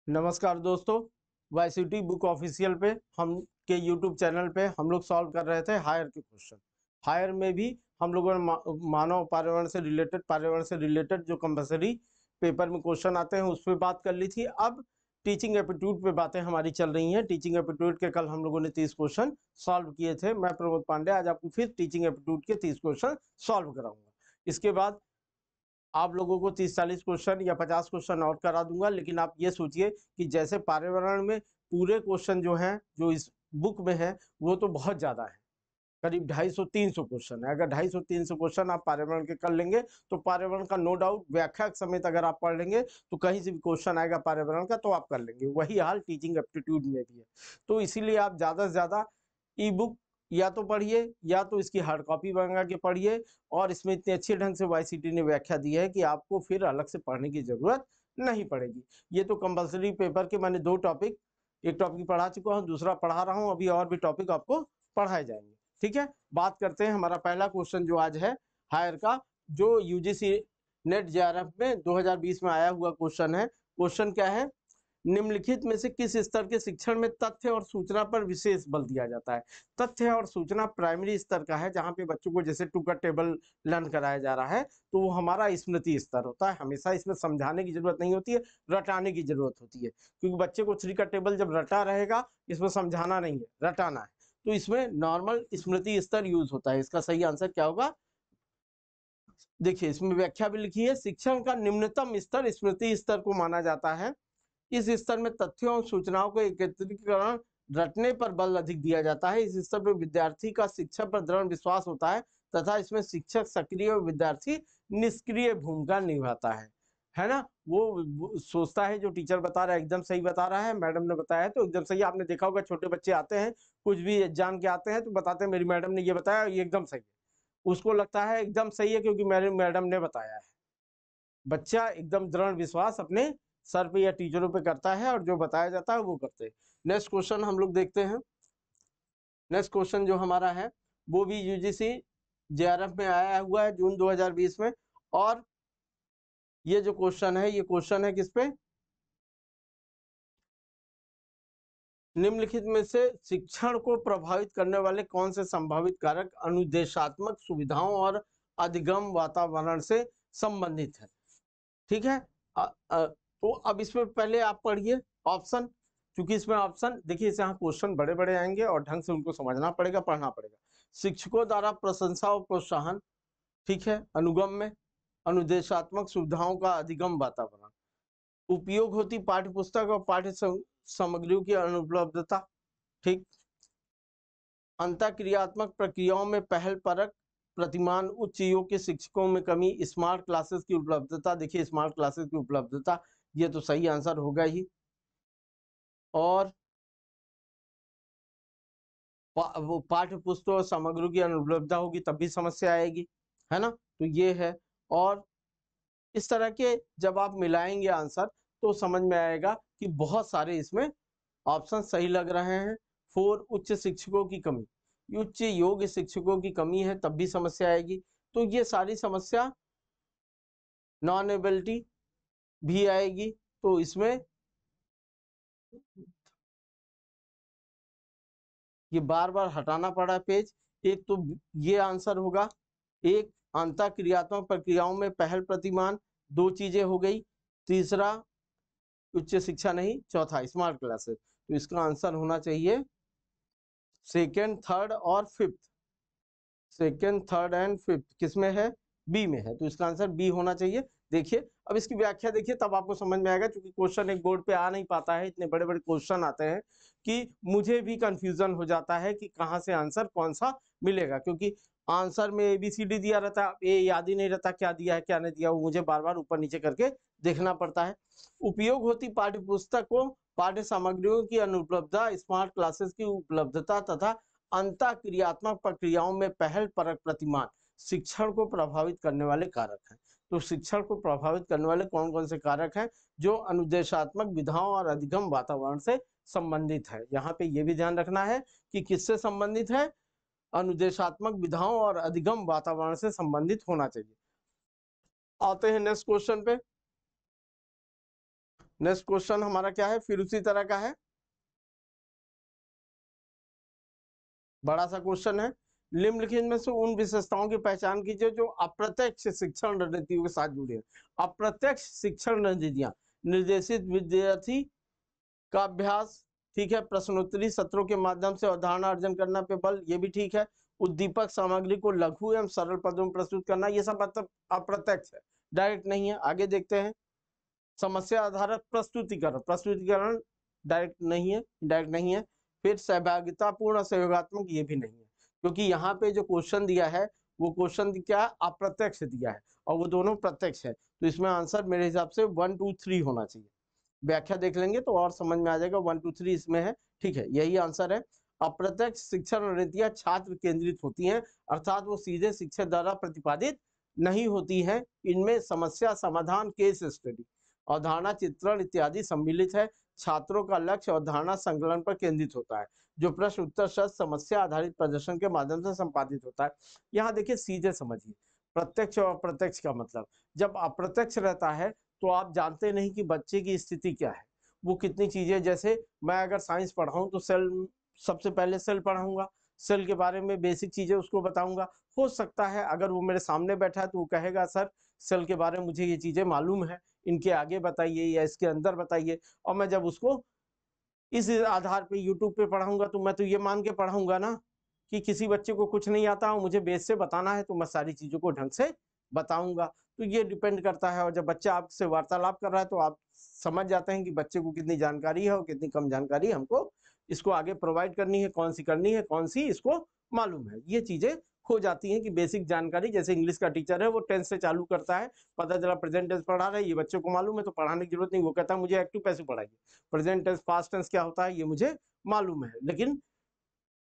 नमस्कार दोस्तों, YCT book official पे हम के यूट्यूब चैनल पे हम लोग सॉल्व कर रहे थे हायर के क्वेश्चन। हायर में भी हम लोगों ने मानव पर्यावरण से रिलेटेड जो कंपलसरी पेपर में क्वेश्चन आते हैं उस पर बात कर ली थी। अब टीचिंग एप्टीट्यूड पे बातें हमारी चल रही हैं। टीचिंग एप्टीट्यूड के कल हम लोगों ने 30 क्वेश्चन सॉल्व किए थे। मैं प्रमोद पांडे आज आपको फिर टीचिंग एप्टीट्यूड के 30 क्वेश्चन सॉल्व कराऊंगा। इसके बाद आप लोगों को 30-40 क्वेश्चन या 50 क्वेश्चन और करा दूंगा। लेकिन आप ये सोचिए कि जैसे पर्यावरण में पूरे क्वेश्चन जो हैं जो इस बुक में है वो तो बहुत ज़्यादा है, करीब 250-300 क्वेश्चन है। अगर 250-300 क्वेश्चन आप पर्यावरण के कर लेंगे तो पर्यावरण का नो डाउट व्याख्या समेत अगर आप पढ़ लेंगे तो कहीं से भी क्वेश्चन आएगा पर्यावरण का तो आप कर लेंगे। वही हाल टीचिंग एप्टीट्यूड में भी है। तो इसीलिए आप ज़्यादा से ज़्यादा ई बुक या तो पढ़िए या तो इसकी हार्ड कॉपी मंगा के पढ़िए। और इसमें इतने अच्छे ढंग से वाईसीटी ने व्याख्या दी है कि आपको फिर अलग से पढ़ने की जरूरत नहीं पड़ेगी। ये तो कंपलसरी पेपर के मैंने 2 टॉपिक, एक टॉपिक पढ़ा चुका हूँ, दूसरा पढ़ा रहा हूँ, अभी और भी टॉपिक आपको पढ़ाए जाएंगे। ठीक है, बात करते हैं। हमारा पहला क्वेश्चन जो आज है हायर का, जो यूजीसी नेट जेआरएफ में 2020 में आया हुआ क्वेश्चन है। क्वेश्चन क्या है? निम्नलिखित में से किस स्तर के शिक्षण में तथ्य और सूचना पर विशेष बल दिया जाता है? तथ्य और सूचना प्राइमरी स्तर का है, जहां पे बच्चों को जैसे टू का टेबल लर्न कराया जा रहा है, तो वो हमारा स्मृति स्तर होता है। हमेशा इसमें समझाने की जरूरत नहीं होती है, रटाने की जरूरत होती है। क्योंकि बच्चे को 3 का टेबल जब रटा रहेगा, इसमें समझाना नहीं है, रटाना है। तो इसमें नॉर्मल स्मृति स्तर यूज होता है। इसका सही आंसर क्या होगा? देखिए, इसमें व्याख्या भी लिखी है। शिक्षण का निम्नतम स्तर स्मृति स्तर को माना जाता है। इस स्तर में तथ्यों और सूचनाओं को एकत्रीकरण रटने पर बल अधिक दिया जाता है। इस स्तर पर विद्यार्थी का शिक्षक पर दृढ़ विश्वास होता है तथा इसमें शिक्षक सक्रिय और विद्यार्थी निष्क्रिय भूमिका निभाता है ना? वो सोचता है जो टीचर बता रहा है एकदम सही बता रहा है, मैडम ने बताया है तो एकदम सही। आपने देखा होगा छोटे बच्चे आते हैं, कुछ भी जान के आते हैं तो बताते हैं मेरी मैडम ने ये बताया, ये एकदम सही है। उसको लगता है एकदम सही है क्योंकि मेरी मैडम ने बताया है। बच्चा एकदम दृढ़ विश्वास अपने सर पे या टीचरों पे करता है और जो बताया जाता है वो करते हैं। नेक्स्ट क्वेश्चन हम लोग देखते हैं। नेक्स्ट क्वेश्चन जो हमारा है वो भी यूजीसी जेआरएफ में आया हुआ है जून 2020 में। और ये जो क्वेश्चन है ये क्वेश्चन है किस पे? निम्नलिखित में से शिक्षण को प्रभावित करने वाले कौन से संभावित कारक अनुदेशात्मक सुविधाओं और अधिगम वातावरण से संबंधित है? ठीक है। तो अब इसमें पहले आप पढ़िए ऑप्शन, क्योंकि इसमें ऑप्शन देखिए, इसे यहाँ क्वेश्चन बड़े बड़े आएंगे और ढंग से उनको समझना पड़ेगा, पढ़ना पड़ेगा। शिक्षकों द्वारा प्रशंसा और प्रोत्साहन, ठीक है। अनुगम में अनुदेशात्मक सुविधाओं का अधिगम वातावरण, उपयोग होती पाठ्य पुस्तक और पाठ्य सामग्रियों की अनुपलब्धता, ठीक। अंतःक्रियात्मक प्रक्रियाओं में पहल परक प्रतिमान, उच्च योग के शिक्षकों में कमी, स्मार्ट क्लासेस की उपलब्धता। देखिए स्मार्ट क्लासेस की उपलब्धता, ये तो सही आंसर होगा ही। और वो पाठ्य पुस्तकों और सामग्रियों की अनुपलब्धता होगी तब भी समस्या आएगी, है ना? तो ये है। और इस तरह के जब आप मिलाएंगे आंसर तो समझ में आएगा कि बहुत सारे इसमें ऑप्शन सही लग रहे हैं। 4 उच्च शिक्षकों की कमी, उच्च योग्य शिक्षकों की कमी है तब भी समस्या आएगी। तो ये सारी समस्या, नॉन एबिलिटी भी आएगी। तो इसमें ये बार बार हटाना पड़ा पेज। एक तो ये आंसर होगा, एक अंतःक्रियात्मक प्रक्रियाओं में पहल प्रतिमान, 2 चीजें हो गई। तीसरा उच्च शिक्षा नहीं, चौथा स्मार्ट क्लासेस। तो इसका आंसर होना चाहिए सेकेंड, थर्ड और fifth. Second, third and fifth किसमें है? बी में है। तो इसका आंसर बी होना चाहिए। देखिए अब इसकी व्याख्या देखिए तब आपको समझ में आएगा, क्योंकि क्वेश्चन एक बोर्ड पे आ नहीं पाता है, इतने बड़े बड़े क्वेश्चन आते हैं कि मुझे भी कंफ्यूजन हो जाता है कि कहाँ से आंसर कौन सा मिलेगा। क्योंकि आंसर में ABCD दिया रहता है, ये याद ही नहीं रहता क्या दिया है क्या नहीं दिया, वो मुझे बार बार ऊपर नीचे करके देखना पड़ता है। उपयोग होती पाठ्य पुस्तकों पाठ्य सामग्रियों की अनुपलब्धता, स्मार्ट क्लासेस की उपलब्धता तथा अंतःक्रियात्मक प्रक्रियाओं में पहल परक प्रतिमान शिक्षण को प्रभावित करने वाले कारक हैं। तो शिक्षण को प्रभावित करने वाले कौन कौन से कारक हैं? जो अनुदेशात्मक विधाओं और अधिगम वातावरण से संबंधित है। यहाँ पे ये भी ध्यान रखना है कि किससे संबंधित है? अनुदेशात्मक विधाओं और अधिगम वातावरण से संबंधित होना चाहिए। आते हैं नेक्स्ट क्वेश्चन पे। नेक्स्ट क्वेश्चन हमारा क्या है, फिर उसी तरह का है, बड़ा सा क्वेश्चन है। निम्नलिखित में से उन विशेषताओं की पहचान कीजिए जो अप्रत्यक्ष शिक्षण रणनीतियों के साथ जुड़े हैं। अप्रत्यक्ष शिक्षण रणनीतियां, निर्देशित विद्यार्थी का अभ्यास, ठीक है, प्रश्नोत्तरी सत्रों के माध्यम से अवधारणा अर्जन करना पे बल, ये भी ठीक है। उद्दीपक सामग्री को लघु एवं सरल पदों में प्रस्तुत करना, ये सब मतलब अप्रत्यक्ष है, डायरेक्ट नहीं है। आगे देखते हैं, समस्या आधारित प्रस्तुतिकरण, प्रस्तुतिकरण डायरेक्ट नहीं है, डायरेक्ट नहीं है। फिर सहभागितापूर्ण सहयोगात्मक, ये भी नहीं है, क्योंकि यहाँ पे जो क्वेश्चन दिया है वो क्वेश्चन क्या है, अप्रत्यक्ष दिया है और वो दोनों प्रत्यक्ष है, तो इसमें आंसर मेरे हिसाब से 1 2 3 होना चाहिए। व्याख्या देख लेंगे तो और समझ में आ जाएगा, 1 2 3 इसमें है, ठीक है, यही आंसर है। अप्रत्यक्ष शिक्षण रणनीतियां छात्र केंद्रित होती हैं, अर्थात वो सीधे शिक्षक द्वारा प्रतिपादित नहीं होती हैं। इनमें समस्या समाधान, केस स्टडी, अवधारणा चित्रण इत्यादि सम्मिलित है। छात्रों का लक्ष्य अवधारणा संकलन पर केंद्रित होता है, जो प्रश्न उत्तर शब्द समस्या आधारित प्रदर्शन के माध्यम से संपादित होता है। यहाँ देखिए, सीधे समझिए, प्रत्यक्ष और अप्रत्यक्ष का मतलब, जब अप्रत्यक्ष रहता है तो आप जानते नहीं कि बच्चे की स्थिति क्या है, वो कितनी चीजें, जैसे मैं अगर साइंस पढ़ाऊं तो सेल, सबसे पहले सेल पढ़ाऊंगा, सेल के बारे में बेसिक चीजें उसको बताऊंगा। हो सकता है अगर वो मेरे सामने बैठा है तो वो कहेगा सर सेल के बारे में मुझे ये चीजें मालूम है, इनके आगे बताइए या इसके अंदर बताइए, और मैं जब उसको इस आधार पे यूट्यूब पे पढ़ाऊंगा तो मैं तो ये मान के पढ़ाऊंगा ना कि किसी बच्चे को कुछ नहीं आता और मुझे बेस से बताना है, तो मैं सारी चीजों को ढंग से बताऊंगा। तो ये डिपेंड करता है, और जब बच्चा आपसे वार्तालाप कर रहा है तो आप समझ जाते हैं कि बच्चे को कितनी जानकारी है और कितनी कम जानकारी हमको इसको आगे प्रोवाइड करनी है, कौन सी करनी है, कौन सी इसको मालूम है। ये चीजें हो जाती हैं कि बेसिक जानकारी, जैसे इंग्लिश का टीचर है वो टेंस से चालू करता है, पता चला प्रेजेंट टेंस पढ़ा रहा है, ये बच्चों को मालूम है तो पढ़ाने की जरूरत नहीं, वो कहता है मुझे एक्टिव पैसिव पढ़ाइए, प्रेजेंट टेंस पास्ट टेंस क्या होता है ये मुझे मालूम है। लेकिन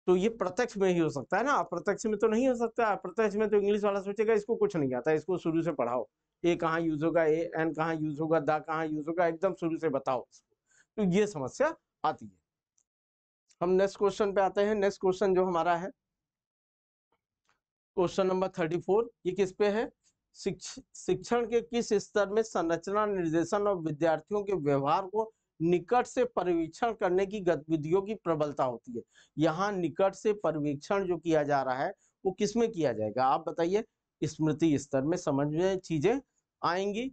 तो ये प्रत्यक्ष में ही हो सकता है ना, अप्रत्यक्ष में तो नहीं हो सकता। अप्रत्यक्ष में तो इंग्लिश वाला सोचेगा इसको कुछ नहीं आता, इसको शुरू से पढ़ाओ, ए कहाँ यूज होगा, ए एन कहाँ यूज होगा, दा कहाँ यूज होगा, एकदम शुरू से बताओ, तो ये समस्या आती है। हम नेक्स्ट क्वेश्चन पे आते हैं। नेक्स्ट क्वेश्चन जो हमारा है क्वेश्चन नंबर 34, ये किस पे है, शिक्षण के किस स्तर में संरचना निर्देशन और विद्यार्थियों के व्यवहार को निकट से पर्यवेक्षण करने की गतिविधियों की प्रबलता होती है। यहाँ निकट से पर्यवेक्षण जो किया जा रहा है वो किसमें किया जाएगा, आप बताइए। स्मृति स्तर में समझ में चीजें आएंगी।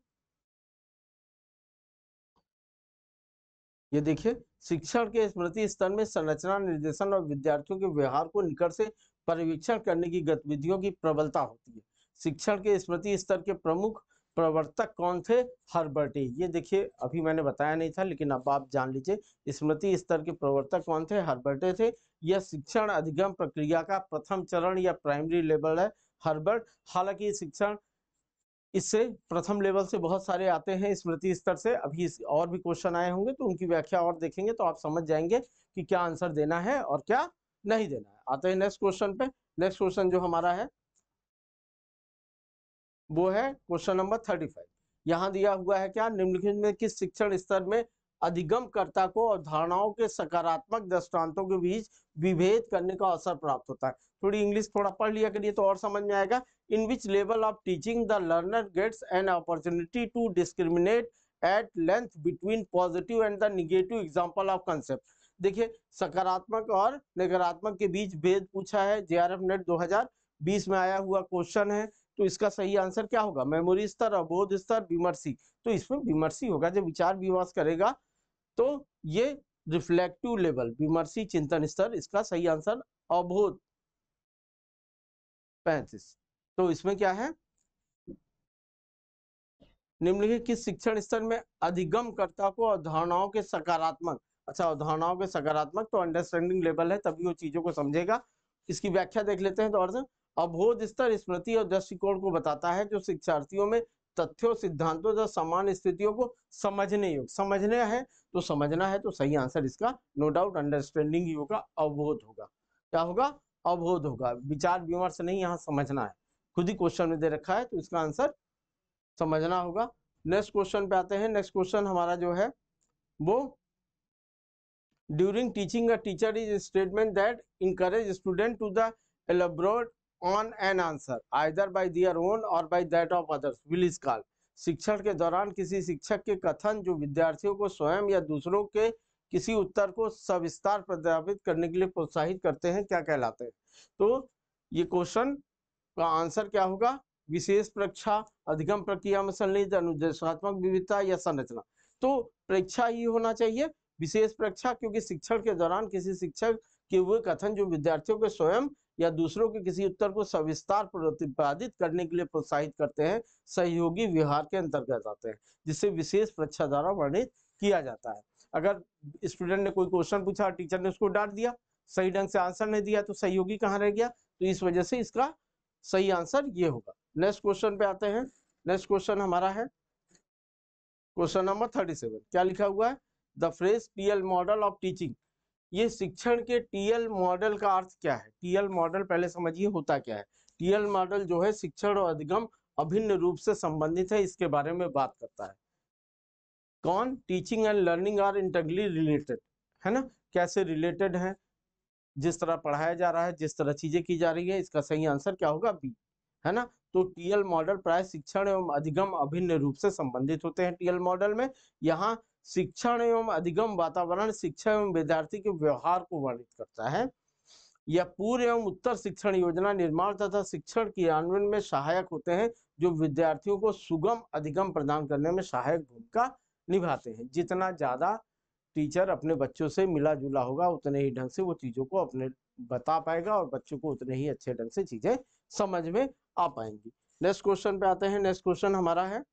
ये देखिए, शिक्षण के स्मृति स्तर में संरचना निर्देशन और विद्यार्थियों के व्यवहार को निकट से पर्यवेक्षण करने की गतिविधियों की प्रबलता होती है। शिक्षण के स्मृति स्तर के प्रमुख प्रवर्तक कौन थे, हर्बर्ट। ये देखिए, अभी मैंने बताया नहीं था लेकिन अब आप जान लीजिए, स्मृति स्तर के प्रवर्तक कौन थे, हर्बर्ट थे। यह शिक्षण अधिगम प्रक्रिया का प्रथम चरण या प्राइमरी लेवल है, हर्बर्ट। हालांकि शिक्षण इससे प्रथम लेवल से बहुत सारे आते हैं स्मृति स्तर से, अभी और भी क्वेश्चन आए होंगे तो उनकी व्याख्या और देखेंगे तो आप समझ जाएंगे कि क्या आंसर देना है और क्या नहीं देना है। आते हैं नेक्स्ट क्वेश्चन पे। नेक्स्ट क्वेश्चन जो हमारा है वो है क्वेश्चन नंबर 35। यहाँ दिया हुआ है क्या, निम्नलिखित में किस शिक्षण स्तर में अधिगमकर्ता को अवधारणाओं के सकारात्मक दृष्टांतों के बीच विभेद करने का अवसर प्राप्त होता है। थोड़ी इंग्लिश थोड़ा पढ़ लिया करिए तो और समझ में आएगा। In which level of teaching the learner gets an opportunity to discriminate at length between positive and the negative example of concept. देखिए, सकारात्मक और नकारात्मक के बीच भेद पूछा है, जेआरएफ नेट 2020 में आया हुआ क्वेश्चन है। तो इसका सही आंसर क्या होगा, मेमोरी स्तर, अबोध स्तर, विमर्शी। तो इसमें विमर्शी होगा, जब विचार विमर्श करेगा तो ये रिफ्लेक्टिव लेवल, विमर्शी चिंतन स्तर, इसका सही आंसर अबोध 35। तो इसमें क्या है, निम्नलिखित किस शिक्षण स्तर में अधिगमकर्ता को अवधारणाओं के सकारात्मक, अच्छा अवधारणाओं के सकारात्मक तो अंडरस्टैंडिंग लेवल है, तभी वो चीजों को समझेगा। इसकी व्याख्या देख लेते हैं तो और अबोध स्तर स्मृति और दृष्टिकोण को बताता है जो शिक्षार्थियों में तथ्यों, सिद्धांतों तथा सामान्य स्थितियों को समझने योग, समझना है तो समझना है, तो सही आंसर इसका नो डाउट अंडरस्टैंडिंग ही होगा, अवबोध होगा। क्या होगा, अवबोध होगा, विचार विमर्श नहीं, यहाँ समझना है, खुद ही क्वेश्चन में दे रखा है तो इसका आंसर समझना होगा। नेक्स्ट क्वेश्चन पे आते हैं। नेक्स्ट क्वेश्चन हमारा जो है वो, during teaching a teacher is statement that encourage student to the elaborate on an answer either by their own or by that of others will is called। शिक्षण के दौरान किसी शिक्षक के कथन जो विद्यार्थियों को स्वयं या दूसरों के किसी उत्तर को सविस्तार प्रत्यापित करने के लिए प्रोत्साहित करते हैं क्या कहलाते हैं। तो ये क्वेश्चन का आंसर क्या होगा, विशेष परीक्षा, अधिगम प्रक्रिया में संलिग्ध, अनुदेशात्मक विविधता या संरचना। तो परीक्षा ही होना चाहिए, विशेष परीक्षा, क्योंकि शिक्षण के दौरान किसी शिक्षक के हुए कथन जो विद्यार्थियों के स्वयं या दूसरों के किसी उत्तर को सविस्तार प्रतिपादित करने के लिए प्रोत्साहित करते हैं, सहयोगी व्यवहार के अंतर्गत आते हैं, जिसे विशेष परीक्षा द्वारा वर्णित किया जाता है। अगर स्टूडेंट ने कोई क्वेश्चन पूछा, टीचर ने उसको डांट दिया, सही ढंग से आंसर नहीं दिया, तो सहयोगी कहाँ रह गया। तो इस वजह से इसका सही आंसर ये होगा। नेक्स्ट क्वेश्चन पे आते हैं। नेक्स्ट क्वेश्चन हमारा है क्वेश्चन नंबर 37। क्या लिखा हुआ है, the phrase TL model of teaching. ये शिक्षण के टीएल मॉडल का अर्थ क्या है। टीएल मॉडल पहले समझिए होता क्या है। टीएल मॉडल जो है शिक्षण और अधिगम अभिन्न रूप से संबंधित है, इसके बारे में बात करता है। कौन, teaching and learning are interrelated, है ना, कैसे रिलेटेड है, जिस तरह पढ़ाया जा रहा है, जिस तरह चीजें की जा रही है। इसका सही आंसर क्या होगा, बी, है ना। तो टीएल मॉडल प्राय शिक्षण एवं अधिगम अभिन्न रूप से संबंधित होते हैं। टीएल मॉडल में यहाँ शिक्षण एवं अधिगम वातावरण, शिक्षा एवं विद्यार्थी के व्यवहार को वर्णित करता है। यह पूर्व एवं उत्तर शिक्षण योजना निर्माण तथा शिक्षण क्रियान्वयन में सहायक होते हैं, जो विद्यार्थियों को सुगम अधिगम प्रदान करने में सहायक भूमिका निभाते हैं। जितना ज्यादा टीचर अपने बच्चों से मिला जुला होगा, उतने ही ढंग से वो चीजों को अपने बता पाएगा और बच्चों को उतने ही अच्छे ढंग से चीजें समझ में आ पाएंगी। नेक्स्ट क्वेश्चन पे आते हैं। नेक्स्ट क्वेश्चन हमारा है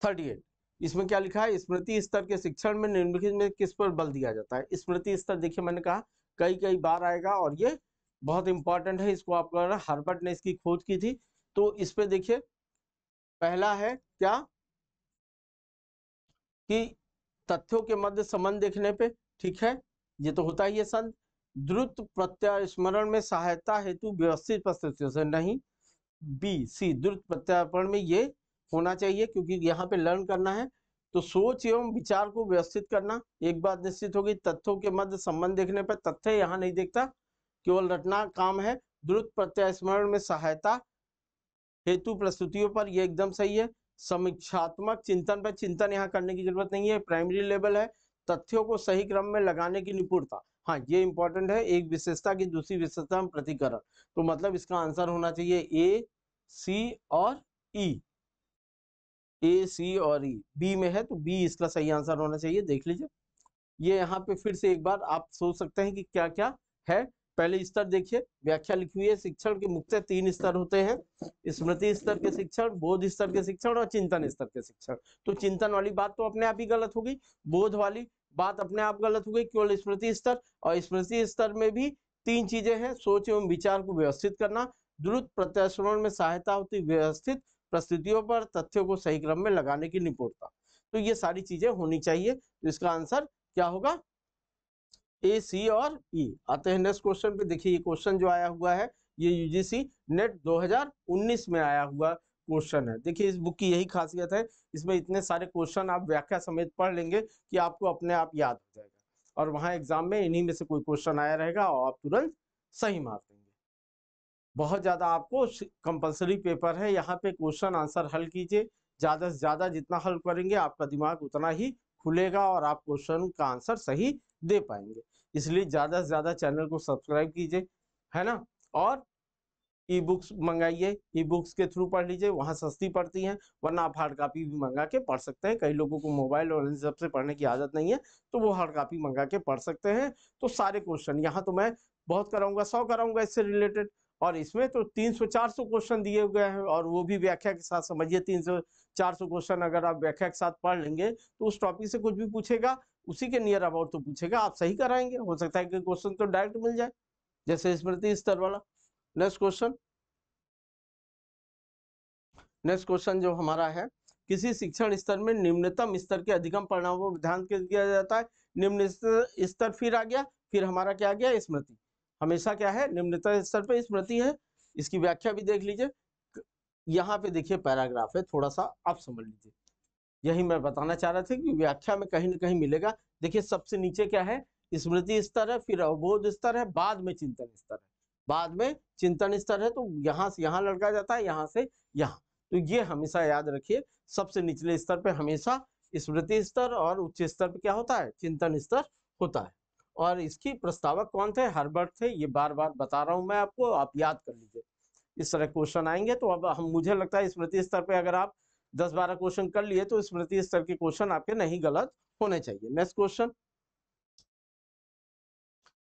38। इसमें क्या लिखा है, स्मृति स्तर के शिक्षण में निम्नलिखित में किस पर बल दिया जाता है। स्मृति स्तर देखिए मैंने कहा कई बार आएगा और ये बहुत इंपॉर्टेंट है। इसको आप कर, हार्वर्ड ने इसकी खोज की थी। तो इस पे देखिए पहला है क्या कि तथ्यों के मध्य संबंध देखने पे, ठीक है, ये तो होता ही है। संत द्रुत प्रत्यास्मरण में सहायता हेतु व्यवस्थित प्रस्तुतियों से, नहीं। बी सी द्रुत प्रत्यार्पण में ये होना चाहिए, क्योंकि यहाँ पे लर्न करना है। तो सोच एवं विचार को व्यवस्थित करना, एक बात निश्चित होगी। तथ्यों के मध्य संबंध देखने पर तथ्य यहाँ नहीं देखता, केवल रटना काम है। द्रुत प्रत्यास्मरण में सहायता हेतु प्रस्तुतियों पर, ये एकदम सही है। समीक्षात्मक चिंतन पर चिंतन यहाँ करने की जरूरत नहीं है, प्राइमरी लेवल है। तथ्यों को सही क्रम में लगाने की निपुणता, हाँ ये इंपॉर्टेंट है। एक विशेषता की दूसरी विशेषता में प्रतिकरण, तो मतलब इसका आंसर होना चाहिए ए, सी और ई। ए, सी और ई बी में है, तो बी इसका सही आंसर होना चाहिए। देख लीजिए ये यहाँ पे फिर से एक बार आप सोच सकते हैं कि क्या क्या है। पहले स्तर देखिए, व्याख्या लिखी हुई है। शिक्षण के मुख्य 3 स्तर होते हैं, स्मृति स्तर के शिक्षण, बोध स्तर के शिक्षण और चिंतन स्तर के शिक्षण। तो चिंतन वाली बात तो अपने आप ही गलत होगी, बोध वाली बात अपने आप गलत हो गई, केवल स्मृति स्तर। और स्मृति स्तर में भी 3 चीजें हैं, सोच एवं विचार को व्यवस्थित करना, द्रुत प्रत्यास्मरण में सहायता होती व्यवस्थित प्रस्तुतियों पर, तथ्यों को सही क्रम में लगाने की निपुणता। तो ये सारी चीजें होनी चाहिए। तो इसका आंसर क्या होगा, ए, सी और ई। आते हैं नेक्स्ट क्वेश्चन पे। देखिए ये क्वेश्चन जो आया हुआ है ये यूजीसी नेट 2019 में आया हुआ क्वेश्चन है। देखिए इस बुक की यही खासियत है, इसमें इतने सारे क्वेश्चन आप व्याख्या समेत पढ़ लेंगे कि आपको अपने आप याद हो जाएगा, और वहां एग्जाम में इन्हीं में से कोई क्वेश्चन आया रहेगा और आप तुरंत सही मार देंगे। बहुत ज्यादा आपको कंपल्सरी पेपर है, यहाँ पे क्वेश्चन आंसर हल कीजिए, ज्यादा से ज्यादा जितना हल करेंगे आपका दिमाग उतना ही खुलेगा और आप क्वेश्चन का आंसर सही दे पाएंगे। इसलिए ज्यादा से ज्यादा चैनल को सब्सक्राइब कीजिए, है ना, और ई बुक्स मंगाइए, ई बुक्स के थ्रू पढ़ लीजिए, वहां सस्ती पड़ती हैं, वरना आप हार्ड कॉपी भी मंगा के पढ़ सकते हैं। कई लोगों को मोबाइल और इन सब से पढ़ने की आदत नहीं है, तो वो हार्ड कॉपी मंगा के पढ़ सकते हैं। तो सारे क्वेश्चन यहाँ तो मैं बहुत कराऊंगा, 100 कराऊंगा इससे रिलेटेड, और इसमें तो 300-400 क्वेश्चन दिए हुए हैं, और वो भी व्याख्या के साथ। समझिए 300-400 क्वेश्चन अगर आप व्याख्या के साथ पढ़ लेंगे तो उस टॉपिक से कुछ भी पूछेगा उसी के नियर अबाउट तो पूछेगा, आप सही कराएंगे। हो सकता है कि क्वेश्चन तो डायरेक्ट मिल जाए, जैसे स्मृति स्तर वाला। नेक्स्ट क्वेश्चन, नेक्स्ट क्वेश्चन जो हमारा है, किसी शिक्षण स्तर में निम्नतम स्तर के अधिगम परिणामों पर ध्यान किया जाता है। निम्न स्तर फिर आ गया, फिर हमारा क्या आ गया, स्मृति। हमेशा क्या है, निम्नतम स्तर पे स्मृति है। इसकी व्याख्या भी देख लीजिए, यहाँ पे देखिए पैराग्राफ है, थोड़ा सा आप समझ लीजिए। यही मैं बताना चाह रहा था कि व्याख्या में कहीं ना कहीं मिलेगा। देखिए सबसे नीचे क्या है, स्मृति स्तर है, फिर अवबोध स्तर है, बाद में चिंतन स्तर है, बाद में चिंतन स्तर है। तो यहाँ से यहाँ लड़का जाता है, यहाँ से यहाँ, तो ये हमेशा याद रखिए, सबसे निचले स्तर पे हमेशा स्मृति स्तर और उच्च स्तर पे क्या होता है, चिंतन स्तर होता है। और इसकी प्रस्तावक कौन थे, हर्बर्ट थे, ये बार बार बता रहा हूं मैं आपको, आप याद कर लीजिए। इस तरह क्वेश्चन आएंगे तो अब हम, मुझे लगता है स्मृति स्तर पे अगर आप 10-12 क्वेश्चन कर लिए तो स्मृति स्तर के क्वेश्चन आपके नहीं गलत होने चाहिए। नेक्स्ट क्वेश्चन,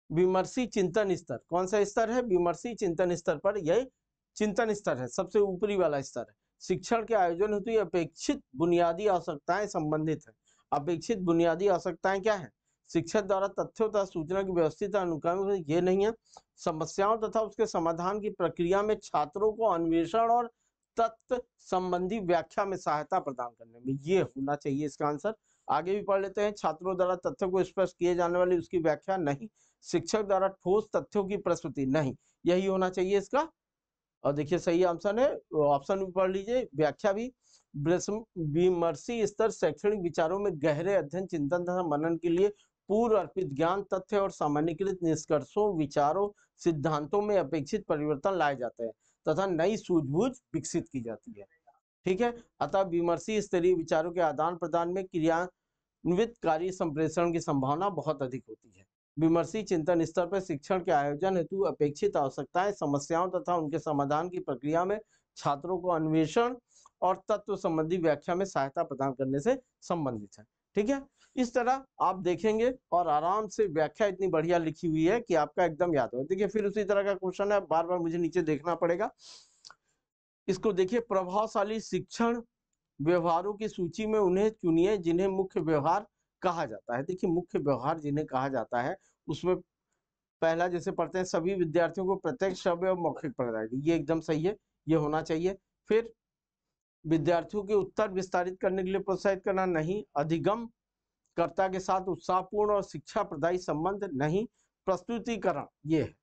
विमर्शी चिंतन स्तर, कौन सा स्तर है, विमर्शी चिंतन स्तर पर यह चिंतन स्तर है, सबसे ऊपरी वाला स्तर है। शिक्षण के आयोजन हेतु अपेक्षित बुनियादी आवश्यकताएं संबंधित है। अपेक्षित बुनियादी आवश्यकताएं क्या है, शिक्षक द्वारा तथ्यों तथा सूचना की व्यवस्थित अनुक्रम, ये नहीं है। समस्याओं तथा उसके समाधान की प्रक्रिया में छात्रों को अन्वेषण और तत्व संबंधी व्याख्या में सहायता प्रदान करने में, ये होना चाहिए इसका आंसर। आगे भी पढ़ लेते हैं, छात्रों द्वारा तथ्यों को स्पष्ट किए जाने वाली उसकी व्याख्या, नहीं। शिक्षक द्वारा ठोस तथ्यों की प्रस्तुति, नहीं, यही होना चाहिए इसका। और देखिए सही आंसर है, ऑप्शन भी पढ़ लीजिए, व्याख्या भी। विमर्शी स्तर शैक्षणिक विचारों में गहरे अध्ययन, चिंतन तथा मनन के लिए पूर्व अर्पित ज्ञान, तथ्य और सामान्यीकृत निष्कर्षों, विचारों, सिद्धांतों में अपेक्षित परिवर्तन लाए जाते हैं तथा नई सूझबूझ विकसित की जाती है। ठीक है, अतः विमर्शी स्तरीय विचारों के आदान प्रदान में क्रियान्वित कार्य संप्रेषण की संभावना बहुत अधिक होती है। विमर्शी चिंतन स्तर पर शिक्षण के आयोजन हेतु अपेक्षित आवश्यकताएं, समस्याओं तथा उनके समाधान की प्रक्रिया में छात्रों को अन्वेषण और तत्व संबंधी व्याख्या में सहायता प्रदान करने से संबंधित है। ठीक है, इस तरह आप देखेंगे और आराम से व्याख्या इतनी बढ़िया लिखी हुई है कि आपका एकदम याद हो। देखिए फिर उसी तरह का क्वेश्चन है, बार बार मुझे नीचे देखना पड़ेगा इसको। देखिए, प्रभावशाली शिक्षण व्यवहारों की सूची में उन्हें चुनिए जिन्हें मुख्य व्यवहार कहा जाता है। देखिए मुख्य व्यवहार जिन्हें कहा जाता है उसमें पहला जैसे पढ़ते हैं, सभी विद्यार्थियों को प्रत्यक्ष, श्रव्य और मौखिक प्रदान, ये एकदम सही है, ये होना चाहिए। फिर विद्यार्थियों के उत्तर विस्तारित करने के लिए प्रोत्साहित करना, नहीं। अधिगम कर्ता के साथ उत्साहपूर्ण और शिक्षा प्रदायी संबंध, नहीं। प्रस्तुतिकरण, ये है,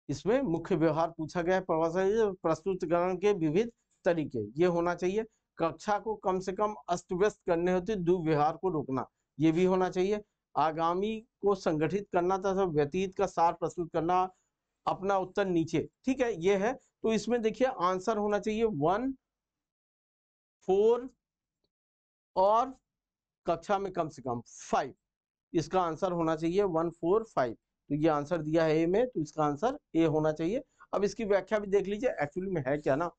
इसमें मुख्य व्यवहार पूछा गया है, प्रस्तुतिकरण के विविध तरीके, ये होना चाहिए। कक्षा को कम से कम अस्त व्यस्त करने हेतु दुर्व्यवहार को रोकना, ये भी होना चाहिए। आगामी को संगठित करना तथा व्यतीत का सार प्रस्तुत करना, अपना उत्तर नीचे, ठीक है, ये है। तो इसमें देखिए आंसर होना चाहिए 1, 4 और कक्षा में कम से कम 5, इसका आंसर होना चाहिए 1, 4, 5। तो ये आंसर दिया है ए में, तो इसका आंसर ए होना चाहिए। अब इसकी व्याख्या भी देख लीजिए, एक्चुअली में है क्या ना,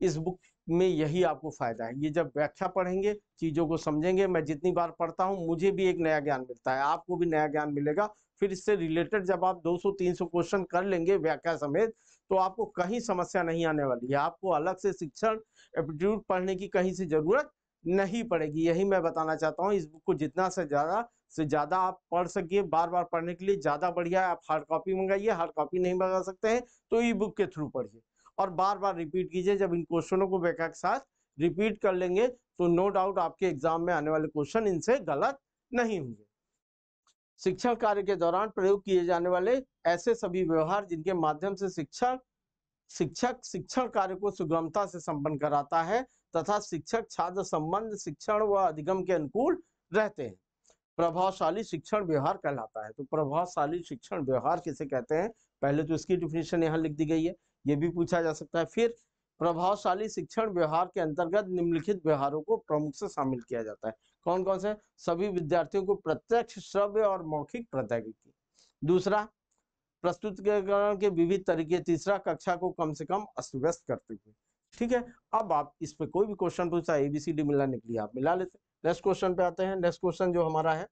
इस बुक में यही आपको फायदा है, ये जब व्याख्या पढ़ेंगे, चीजों को समझेंगे, मैं जितनी बार पढ़ता हूँ मुझे भी एक नया ज्ञान मिलता है, आपको भी नया ज्ञान मिलेगा। फिर इससे रिलेटेड जब आप 200-300 क्वेश्चन कर लेंगे व्याख्या समेत, तो आपको कहीं समस्या नहीं आने वाली है, आपको अलग से शिक्षण एप्टीट्यूड पढ़ने की कहीं से जरूरत नहीं पड़ेगी। यही मैं बताना चाहता हूँ, इस बुक को जितना से ज्यादा आप पढ़ सकिए, बार बार पढ़ने के लिए ज्यादा बढ़िया है। आप हार्ड कॉपी मंगाइए, हार्ड कॉपी नहीं मंगा सकते हैं तो ई बुक के थ्रू पढ़िए और बार बार रिपीट कीजिए। जब इन क्वेश्चनों को व्याख्या के साथ रिपीट कर लेंगे तो नो डाउट आपके एग्जाम में आने वाले क्वेश्चन इनसे गलत नहीं होंगे। शिक्षण कार्य के दौरान प्रयोग किए जाने वाले ऐसे सभी व्यवहार जिनके माध्यम से शिक्षक शिक्षण कार्य को सुगमता से संपन्न कराता है तथा शिक्षक छात्र संबंध शिक्षण व अधिगम के अनुकूल रहते हैं, प्रभावशाली शिक्षण व्यवहार कहलाता है। तो प्रभावशाली शिक्षण व्यवहार किसे कहते हैं, पहले तो इसकी डिफिनेशन यहाँ लिख दी गई है, ये भी पूछा जा सकता है। फिर प्रभावशाली शिक्षण व्यवहार के अंतर्गत निम्नलिखित व्यवहारों को प्रमुख से शामिल किया जाता है। कौन कौन से, सभी विद्यार्थियों को प्रत्यक्ष, श्रव्य और मौखिक प्रौद्योगिकी। दूसरा, प्रस्तुतिकरण के विविध तरीके। तीसरा, कक्षा को कम से कम अस्त व्यस्त करते हुए। ठीक है, अब आप इस पे कोई भी क्वेश्चन पूछा, ABCD मिलाने के लिए आप मिला लेते हैं। नेक्स्ट क्वेश्चन पे आते हैं। नेक्स्ट क्वेश्चन जो हमारा है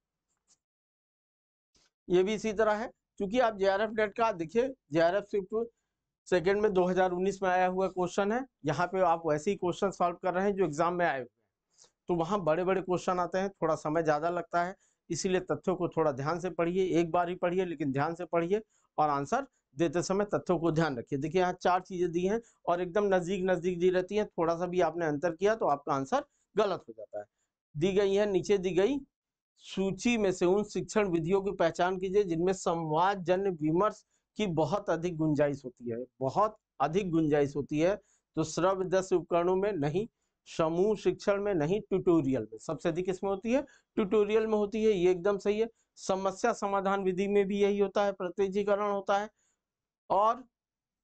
ये भी इसी तरह है, क्योंकि आप JRF नेट का देखिए, JRF शिफ्ट सेकेंड में 2019 में आया हुआ क्वेश्चन है, यहाँ पे आप वैसे ही क्वेश्चन सॉल्व कर रहे हैं जो एग्जाम में आए हुए हैं, तो वहाँ बड़े बड़े क्वेश्चन आते हैं, थोड़ा समय ज्यादा लगता है, इसीलिए तथ्यों को थोड़ा ध्यान से पढ़िए, एक बार ही पढ़िए लेकिन ध्यान से पढ़िए और आंसर देते समय तथ्यों को ध्यान रखिए। देखिए यहाँ 4 चीजें दी हैं और एकदम नजदीक नजदीक दी रहती है, थोड़ा सा भी आपने अंतर किया तो आपका आंसर गलत हो जाता है। दी गई है, नीचे दी गई सूची में से उन शिक्षण विधियों की पहचान कीजिए जिनमें संवाद जन्य विमर्श की बहुत अधिक गुंजाइश होती है, बहुत अधिक गुंजाइश होती है। तो श्रव्य दृश्य उपकरणों में नहीं, समूह शिक्षण में नहीं, ट्यूटोरियल में सबसे अधिक इसमें होती है, ट्यूटोरियल में होती है, ये एकदम सही है। समस्या समाधान विधि में भी यही होता है, प्रत्यक्षीकरण होता है। और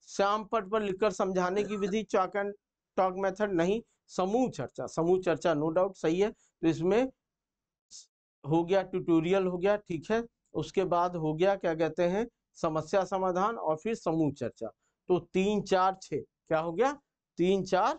श्याम पट पर लिखकर समझाने की विधि, चॉक एंड टॉक मेथड नहीं, समूह चर्चा, समूह चर्चा नो डाउट सही है। तो इसमें हो गया ट्यूटोरियल हो गया, ठीक है। उसके बाद हो गया क्या कहते हैं समस्या समाधान और फिर समूह चर्चा। तो 3 4 6 क्या हो गया 3 4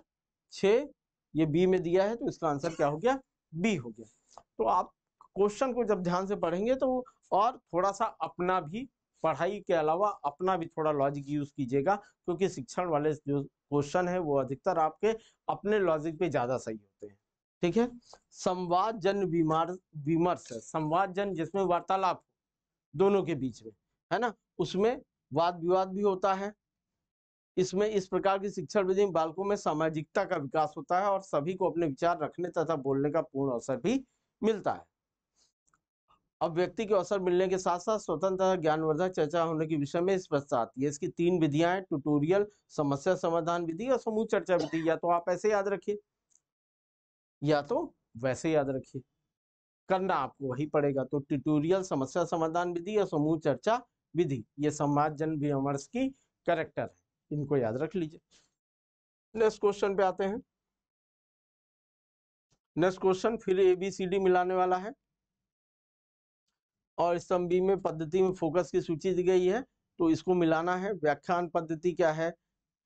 6, ये बी में दिया है तो इसका आंसर क्या हो गया बी हो गया। तो आप क्वेश्चन को जब ध्यान से पढ़ेंगे तो और थोड़ा सा अपना भी पढ़ाई के अलावा अपना भी थोड़ा लॉजिक यूज कीजिएगा, क्योंकि शिक्षण वाले जो क्वेश्चन है वो अधिकतर आपके अपने लॉजिक पे ज्यादा सही होते हैं, ठीक है। संवाद जन विमर्श है, संवाद जन जिसमें वार्तालाप दोनों के बीच में है ना, उसमें वाद विवाद भी होता है। इसमें इस प्रकार की शिक्षण विधि में बालकों में सामाजिकता का विकास होता है और सभी को अपने विचार रखने तथा बोलने का पूर्ण अवसर भी मिलता है। अब व्यक्ति के अवसर मिलने के साथ साथ स्वतंत्र ज्ञानवर्धक चर्चा होने के विषय में स्पष्टता आती है। इसकी 3 विधियां हैं, ट्यूटोरियल, समस्या समाधान विधि और समूह चर्चा विधि। या तो आप ऐसे याद रखिए या तो वैसे याद रखिए, करना आपको वही पड़ेगा। तो ट्यूटोरियल, समस्या समाधान विधि और समूह चर्चा विधि, ये समाज जन विमर्श की कैरेक्टर है, इनको याद रख लीजिए। नेक्स्ट क्वेश्चन पे आते हैं। नेक्स्ट क्वेश्चन फिर ABCD मिलाने वाला है और स्तंभ बी में पद्धति में फोकस की सूची दी गई है, तो इसको मिलाना है। व्याख्यान पद्धति क्या है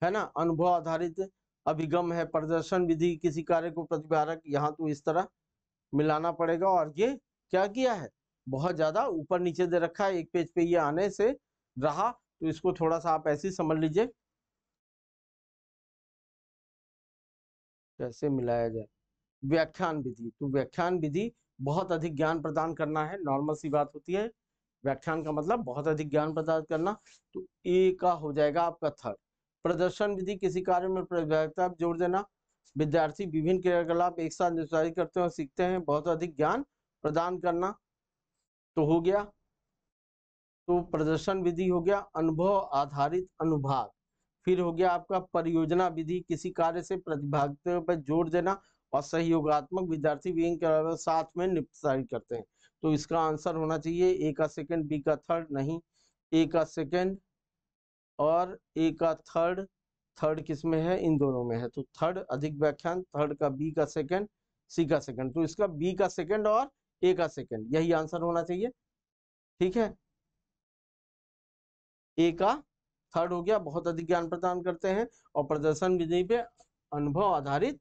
ना, अनुभव आधारित अभिगम है, प्रदर्शन विधि किसी कार्य को प्रतिभारक, यहाँ तो इस तरह मिलाना पड़ेगा। और ये क्या किया है बहुत ज्यादा ऊपर नीचे दे रखा है, एक पेज पे ये आने से रहा, तो इसको थोड़ा सा आप ऐसे ही समझ लीजिए कैसे मिलाया जाए। व्याख्यान विधि, तो व्याख्यान विधि बहुत अधिक ज्ञान प्रदान करना है, नॉर्मल सी बात होती है। व्याख्यान का मतलब बहुत अधिक ज्ञान प्रदान करना, तो ए का हो जाएगा आपका थर्ड। प्रदर्शन विधि किसी कार्य में प्रतिभागिता जोड़ देना, विद्यार्थी विभिन्न क्रियाकलाप एक साथ निष्पादित करते हैं और सीखते हैं, बहुत अधिक ज्ञान प्रदान करना, तो हो गया। तो प्रदर्शन विधि हो गया। अनुभव आधारित अनुभाग, फिर हो गया आपका परियोजना विधि, किसी कार्य से प्रतिभागिता पर जोर देना और सहयोगात्मक, विद्यार्थी विभिन्न के साथ में निष्पादित करते हैं। तो इसका आंसर होना चाहिए ए का सेकंड, बी का थर्ड नहीं, ए का सेकंड और ए का थर्ड। थर्ड किस में है, इन दोनों में है, तो थर्ड अधिक व्याख्यान, थर्ड का बी का सेकंड, सी का सेकंड, तो इसका बी का सेकंड और ए का सेकंड यही आंसर होना चाहिए, ठीक है। ए का थर्ड हो गया, बहुत अधिक ज्ञान प्रदान करते हैं और प्रदर्शन विधि पे अनुभव आधारित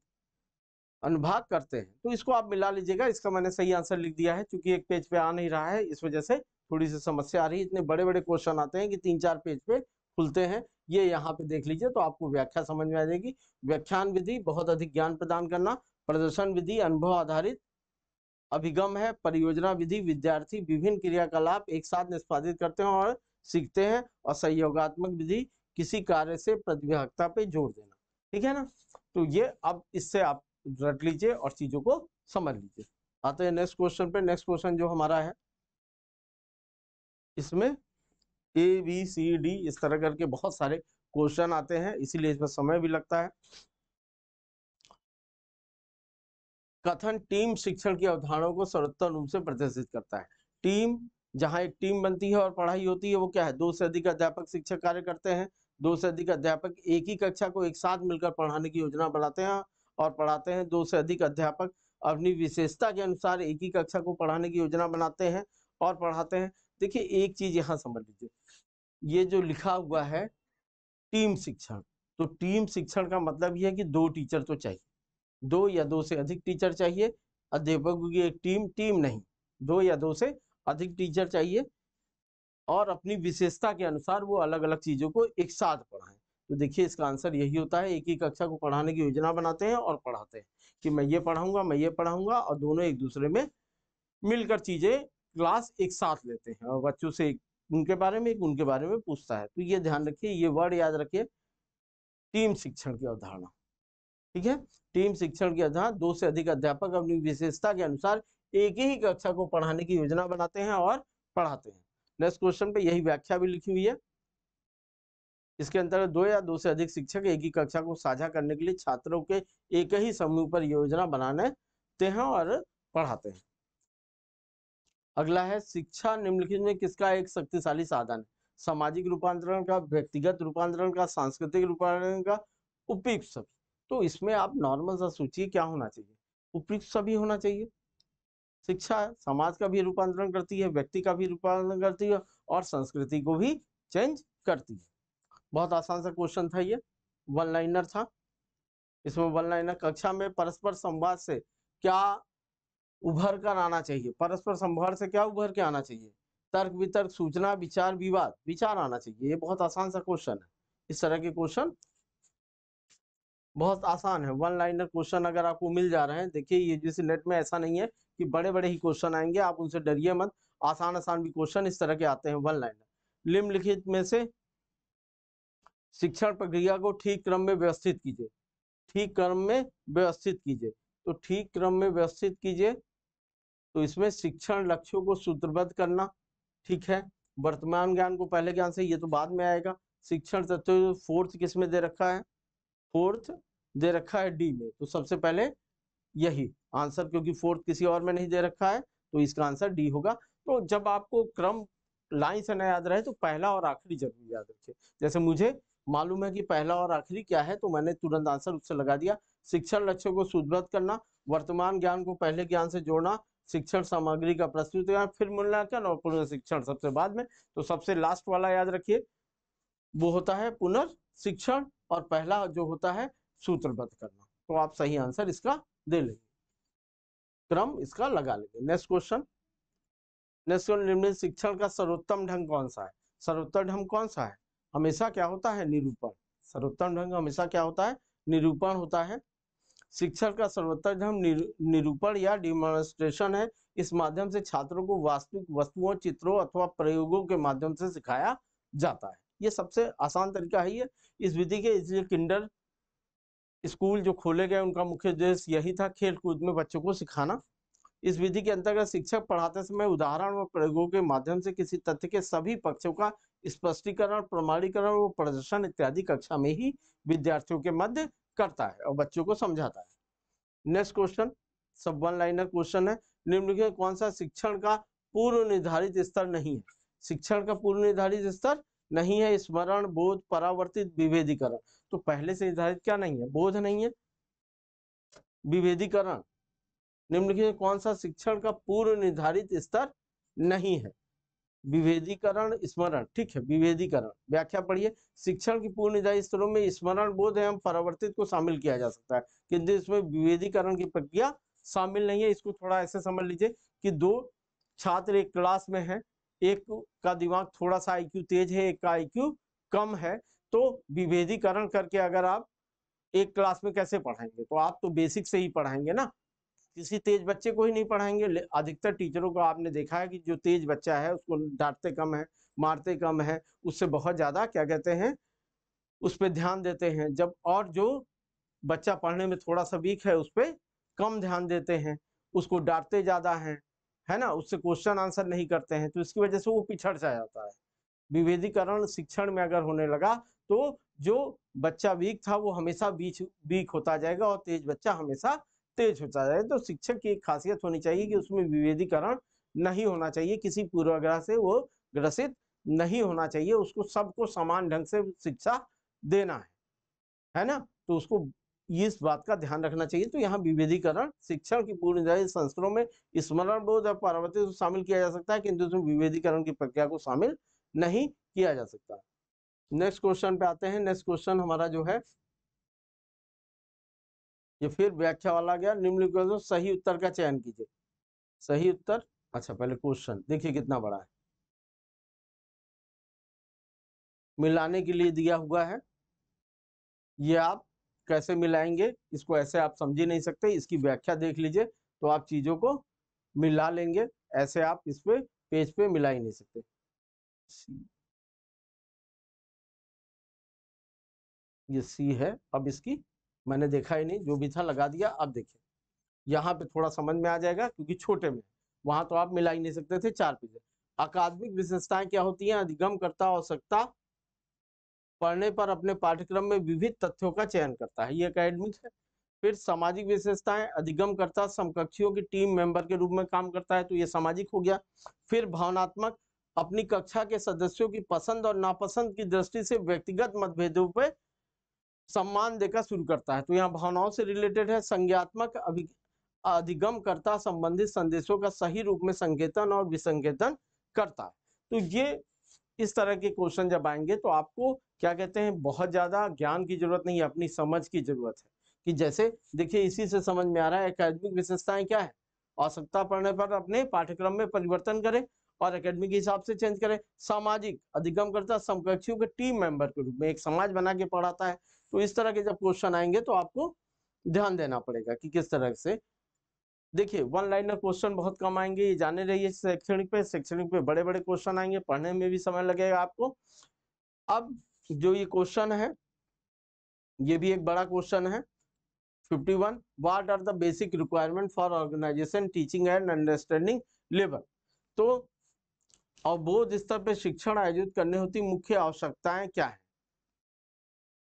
अनुभाग करते हैं, तो इसको आप मिला लीजिएगा। इसका मैंने सही आंसर लिख दिया है, क्योंकि एक पेज पे आ नहीं रहा है इस वजह से थोड़ी सी समस्या आ रही है। इतने बड़े बड़े क्वेश्चन आते हैं कि 3 4 पेज पे खुलते हैं, ये यहाँ पे देख लीजिए तो आपको व्याख्या समझ में आ जाएगी। व्याख्यान विधि बहुत अधिक ज्ञान प्रदान करना, प्रदर्शन विधि अनुभव आधारित अभिगम है, परियोजना विधि विद्यार्थी विभिन्न क्रियाकलाप एक साथ निष्पादित करते हैं और सीखते हैं, और सहयोगात्मक विधि किसी कार्य से प्रतिभागिता पे जोर देना, ठीक है ना। तो ये अब इससे आप रट लीजिए और चीजों को समझ लीजिए। आते हैं नेक्स्ट क्वेश्चन पे। नेक्स्ट क्वेश्चन जो हमारा है इसमें ABCD इस तरह करके बहुत सारे क्वेश्चन आते हैं, इसीलिए इसमें समय भी लगता है। कथन टीम शिक्षण की अवधारणाओं को सर्वोत्तम रूप से प्रदर्शित करता है। टीम, जहां एक टीम बनती है और पढ़ाई होती है, वो क्या है, 2 से अधिक अध्यापक शिक्षक कार्य करते हैं। 2 से अधिक अध्यापक एक ही कक्षा को एक साथ मिलकर पढ़ाने की योजना बनाते हैं और पढ़ाते हैं। 2 से अधिक अध्यापक अपनी विशेषता के अनुसार एक ही कक्षा को पढ़ाने की योजना बनाते हैं और पढ़ाते हैं। देखिए एक चीज यहाँ समझ लीजिए, ये जो लिखा हुआ है टीम शिक्षण, तो टीम शिक्षण का मतलब यह है कि 2 टीचर तो चाहिए, 2 या 2 से अधिक टीचर चाहिए। अध्यापकों की एक टीम, टीम नहीं, 2 या 2 से अधिक टीचर चाहिए और अपनी विशेषता के अनुसार वो अलग अलग चीजों को एक साथ पढ़ाएं। तो देखिए इसका आंसर यही होता है, एक ही कक्षा को पढ़ाने की योजना बनाते हैं और पढ़ाते हैं कि मैं ये पढ़ाऊंगा मैं ये पढ़ाऊंगा, और दोनों एक दूसरे में मिलकर चीजें क्लास एक साथ लेते हैं और बच्चों से उनके बारे में एक उनके बारे में पूछता है। तो ये ध्यान रखिए, ये वर्ड याद रखिए, टीम शिक्षण की अवधारणा, ठीक है। टीम शिक्षण के आधार 2 से अधिक अध्यापक अपनी विशेषता के अनुसार एक ही कक्षा को पढ़ाने की योजना बनाते हैं और पढ़ाते हैं। नेक्स्ट क्वेश्चन पे यही व्याख्या भी लिखी हुई है। इसके अंतर्गत 2 या 2 से अधिक शिक्षक एक ही कक्षा को साझा करने के लिए छात्रों के एक ही समूह पर योजना बनाते हैं और पढ़ाते हैं। अगला है शिक्षा निम्नलिखित में किसका एक शक्तिशाली साधन है। सामाजिक रूपांतरण का, व्यक्तिगत रूपांतरण का, सांस्कृतिक रूपांतरण का, उपयुक्त सभी। तो इसमें आप नॉर्मल सा सोचिए क्या होना चाहिए, उपयुक्त सभी होना चाहिए। शिक्षा समाज का भी रूपांतरण करती है, व्यक्ति का भी रूपांतरण करती है और संस्कृति को भी चेंज करती है। बहुत आसान सा क्वेश्चन था ये, वन लाइनर था। इसमें वन लाइनर कक्षा में परस्पर संवाद से क्या उभर कर आना चाहिए, परस्पर संवाद से क्या उभर के आना चाहिए, तर्क वितर्क सूचना विचार विवाद, विचार आना चाहिए। ये बहुत आसान सा क्वेश्चन है। इस तरह के क्वेश्चन बहुत आसान है। वन लाइनर क्वेश्चन अगर आपको मिल जा रहे हैं, देखिए ये जैसे नेट में ऐसा नहीं है कि बड़े बड़े ही क्वेश्चन आएंगे, आप उनसे डरिए मत, आसान आसान भी क्वेश्चन इस तरह के आते हैं वन लाइनर। निम्नलिखित में से शिक्षण प्रक्रिया को ठीक क्रम में व्यवस्थित कीजिए, ठीक क्रम में व्यवस्थित कीजिए। तो ठीक क्रम में व्यवस्थित कीजिए, तो इसमें शिक्षण लक्ष्यों को सूत्रबद्ध करना, ठीक है। वर्तमान ज्ञान को पहले ज्ञान से, ये तो बाद में आएगा। शिक्षण तत्व फोर्थ किस में दे रखा है, फोर्थ दे रखा है डी में, तो सबसे पहले यही आंसर, क्योंकि फोर्थ किसी और में नहीं दे रखा है तो इसका आंसर डी होगा। तो जब आपको क्रम लाइन से न याद रहे तो पहला और आखिरी जरूर याद रखिए। जैसे मुझे मालूम है कि पहला और आखिरी क्या है, तो मैंने तुरंत आंसर उससे लगा दिया। शिक्षण लक्ष्यों को सूत्रबद्ध करना, वर्तमान ज्ञान को पहले ज्ञान से जोड़ना, शिक्षण सामग्री का प्रस्तुतिकरण, फिर मूल्यांकन और पुनर्शिक्षण सबसे बाद में। तो सबसे लास्ट वाला याद रखिए, वो होता है पुनर्शिक्षण, और पहला जो होता है सूत्रबद्ध करना। तो आप सही आंसर इसका दे लेंगे, क्रम इसका लगा लेंगे। नेक्स्ट क्वेश्चन, निम्नलिखित शिक्षण का सर्वोत्तम ढंग कौन सा है। सर्वोत्तम ढंग कौन सा है, हमेशा क्या होता है, निरूपण। सर्वोत्तम ढंग हमेशा क्या होता है, निरूपण होता है। शिक्षण का सर्वोत्तम ढंग निरूपण या डिमॉन्स्ट्रेशन है। इस माध्यम से छात्रों को वास्तविक वस्तुओं, चित्रों अथवा प्रयोगों के माध्यम से सिखाया जाता है। ये सबसे आसान तरीका है ये इस विधि के, इसलिए किंडर स्कूल जो खोले गए उनका मुख्य उद्देश्य यही था, खेल कूद में बच्चों को सिखाना। इस विधि के अंतर्गत शिक्षक पढ़ाते समय उदाहरण व प्रयोगों के माध्यम से किसी तथ्य के सभी पक्षों का स्पष्टीकरण, प्रमाणीकरण व प्रदर्शन इत्यादि कक्षा में ही विद्यार्थियों के मध्य करता है और बच्चों को समझाता है। नेक्स्ट क्वेश्चन, सब वन लाइनर क्वेश्चन है। निम्नलिखित कौन सा शिक्षण का पूर्व निर्धारित स्तर नहीं है। शिक्षण का पूर्व निर्धारित स्तर नहीं है, स्मरण, बोध, परावर्तित, विभेदीकरण। तो पहले से निर्धारित क्या नहीं है, बोध नहीं है, विभेदीकरण। निम्नलिखित कौन सा शिक्षण का पूर्व निर्धारित स्तर नहीं है, विभेदीकरण, स्मरण, ठीक है, विभेदीकरण। व्याख्या पढ़िए, शिक्षण की पूर्व निर्धारित स्तरों में स्मरण, बोध एवं परावर्तित को शामिल किया जा सकता है, किंतु इसमें विभेदीकरण की प्रक्रिया शामिल नहीं है। इसको थोड़ा ऐसे समझ लीजिए कि दो छात्र एक क्लास में है, एक का दिमाग थोड़ा सा IQ तेज है, एक का IQ कम है, तो विभेदीकरण करके अगर आप एक क्लास में कैसे पढ़ाएंगे, तो आप तो बेसिक से ही पढ़ाएंगे ना, किसी तेज बच्चे को ही नहीं पढ़ाएंगे। अधिकतर टीचरों को आपने देखा है कि जो तेज बच्चा है उसको डांटते कम है, मारते कम है, उससे बहुत ज्यादा क्या कहते हैं, उस पर ध्यान देते हैं। जब और जो बच्चा पढ़ने में थोड़ा सा वीक है उस पर कम ध्यान देते हैं, उसको डांटते ज्यादा हैं, है ना, उससे क्वेश्चन आंसर नहीं करते हैं, तो इसकी वजह से वो पिछड़ सा जाता है। विभेदीकरण शिक्षण में अगर होने लगा तो जो बच्चा वीक था वो हमेशा वीक होता जाएगा और तेज बच्चा हमेशा तेज होता जाएगा। तो शिक्षक की एक खासियत होनी चाहिए कि उसमें विभेदीकरण नहीं होना चाहिए, किसी पूर्वाग्रह से वो ग्रसित नहीं होना चाहिए, उसको सबको समान ढंग से शिक्षा देना है ना, तो उसको इस बात का ध्यान रखना चाहिए। तो यहाँ विभेदीकरण शिक्षण की पूर्ण निर्धारित संस्थानों में स्मरण, बोध और परावर्तित को शामिल किया जा सकता है, किंतु उसमें विभेदीकरण की प्रक्रिया को शामिल नहीं किया जा सकता। नेक्स्ट क्वेश्चन पे आते हैं। नेक्स्ट क्वेश्चन हमारा जो है ये फिर व्याख्या वाला गया। निम्नलिखित सही उत्तर का चयन कीजिए। सही उत्तर, अच्छा पहले क्वेश्चन देखिए कितना बड़ा है, मिलाने के लिए दिया हुआ है। ये आप कैसे मिलाएंगे, इसको ऐसे आप समझ ही नहीं सकते, इसकी व्याख्या देख लीजिए तो आप चीजों को मिला लेंगे, ऐसे आप इस पे पेज पे मिला ही नहीं सकते। ये सी है, अब इसकी मैंने देखा ही नहीं, जो भी था लगा दिया। अब देखिए यहाँ पे थोड़ा समझ में आ जाएगा क्योंकि छोटे में, वहां तो आप मिला ही नहीं सकते थे, 4 पेज। अकादमिक विशेषताएं क्या होती हैं, अधिगमकर्ता आवश्यकता पढ़ने पर अपने पाठ्यक्रम में विविध तथ्यों का चयन करता है, ये एकेडमिक है। फिर सामाजिक विशेषताएं, अधिगमकर्ता समकक्षियों की टीम मेंबर के रूप में काम करता है, तो ये सामाजिक हो गया। फिर भावनात्मक, अपनी कक्षा के सदस्यों की पसंद और नापसंद की दृष्टि से व्यक्तिगत मतभेदों पर सम्मान देकर शुरू करता है। तो यहाँ भावनाओं से रिलेटेड है। संज्ञात्मक अधिगम करता संबंधित संदेशों का सही रूप में संकेतन और विसंकेतन करता है। तो ये इस तरह के क्वेश्चन जब आएंगे तो आपको क्या कहते हैं, बहुत ज्यादा ज्ञान की जरूरत नहीं है, अपनी समझ की जरूरत है। कि जैसे देखिए इसी से समझ में आ रहा है एकेडमिक विशेषताएं क्या है। आवश्यकता पड़ने पर अपने पाठ्यक्रम में परिवर्तन करें और एकेडमिक के हिसाब से चेंज करें। सामाजिक अधिगम करता समकक्षियों के टीम मेंबर के रूप में एक समाज बना के पढ़ाता है। तो इस तरह के जब क्वेश्चन आएंगे तो आपको ध्यान देना पड़ेगा कि किस तरह से। देखिए वन लाइनर क्वेश्चन बहुत कम आएंगे, ये जाने रहिए। शैक्षणिक पे बड़े बड़े क्वेश्चन आएंगे, पढ़ने में भी समय लगेगा आपको। अब जो ये क्वेश्चन है ये भी एक बड़ा क्वेश्चन है। 51 what are the basic requirement for organization teaching and understanding level. तो अवबोध स्तर पर शिक्षण आयोजित करने होती मुख्य आवश्यकताएं क्या है।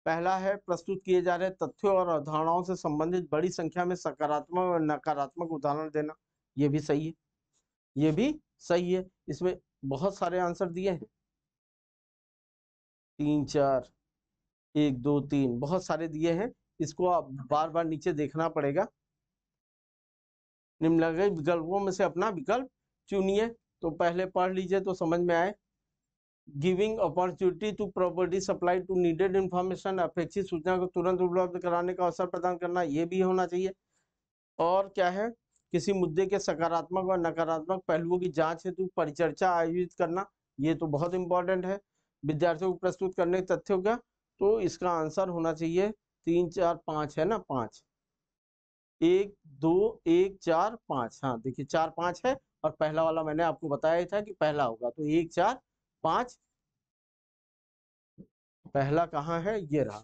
पहला है प्रस्तुत किए जा रहे तथ्यों और अवधारणाओं से संबंधित बड़ी संख्या में सकारात्मक और नकारात्मक उदाहरण देना। ये भी सही है, ये भी सही है। इसमें बहुत सारे आंसर दिए हैं, 3 4 1 2 3 बहुत सारे दिए हैं। इसको आप बार बार नीचे देखना पड़ेगा। निम्नलिखित विकल्पों में से अपना विकल्प चुनिए। तो पहले पढ़ लीजिए तो समझ में आए। Giving opportunity to property supply to needed information, अपेक्षित सूचना को तुरंत उपलब्ध कराने का अवसर प्रदान करना, ये भी होना चाहिए। और क्या है, किसी मुद्दे के सकारात्मक और नकारात्मक पहलुओं की जांच हेतु परिचर्चा आयोजित करना, ये तो बहुत इंपॉर्टेंट है। विद्यार्थियों को प्रस्तुत करने तथ्यों का, तो इसका आंसर होना चाहिए 3 4 5 है ना, 5 1 2 1 4 5। हाँ देखिए 4 5 है और पहला वाला मैंने आपको बताया था कि पहला होगा, तो 1 4 5 पहला कहाँ है, ये रहा।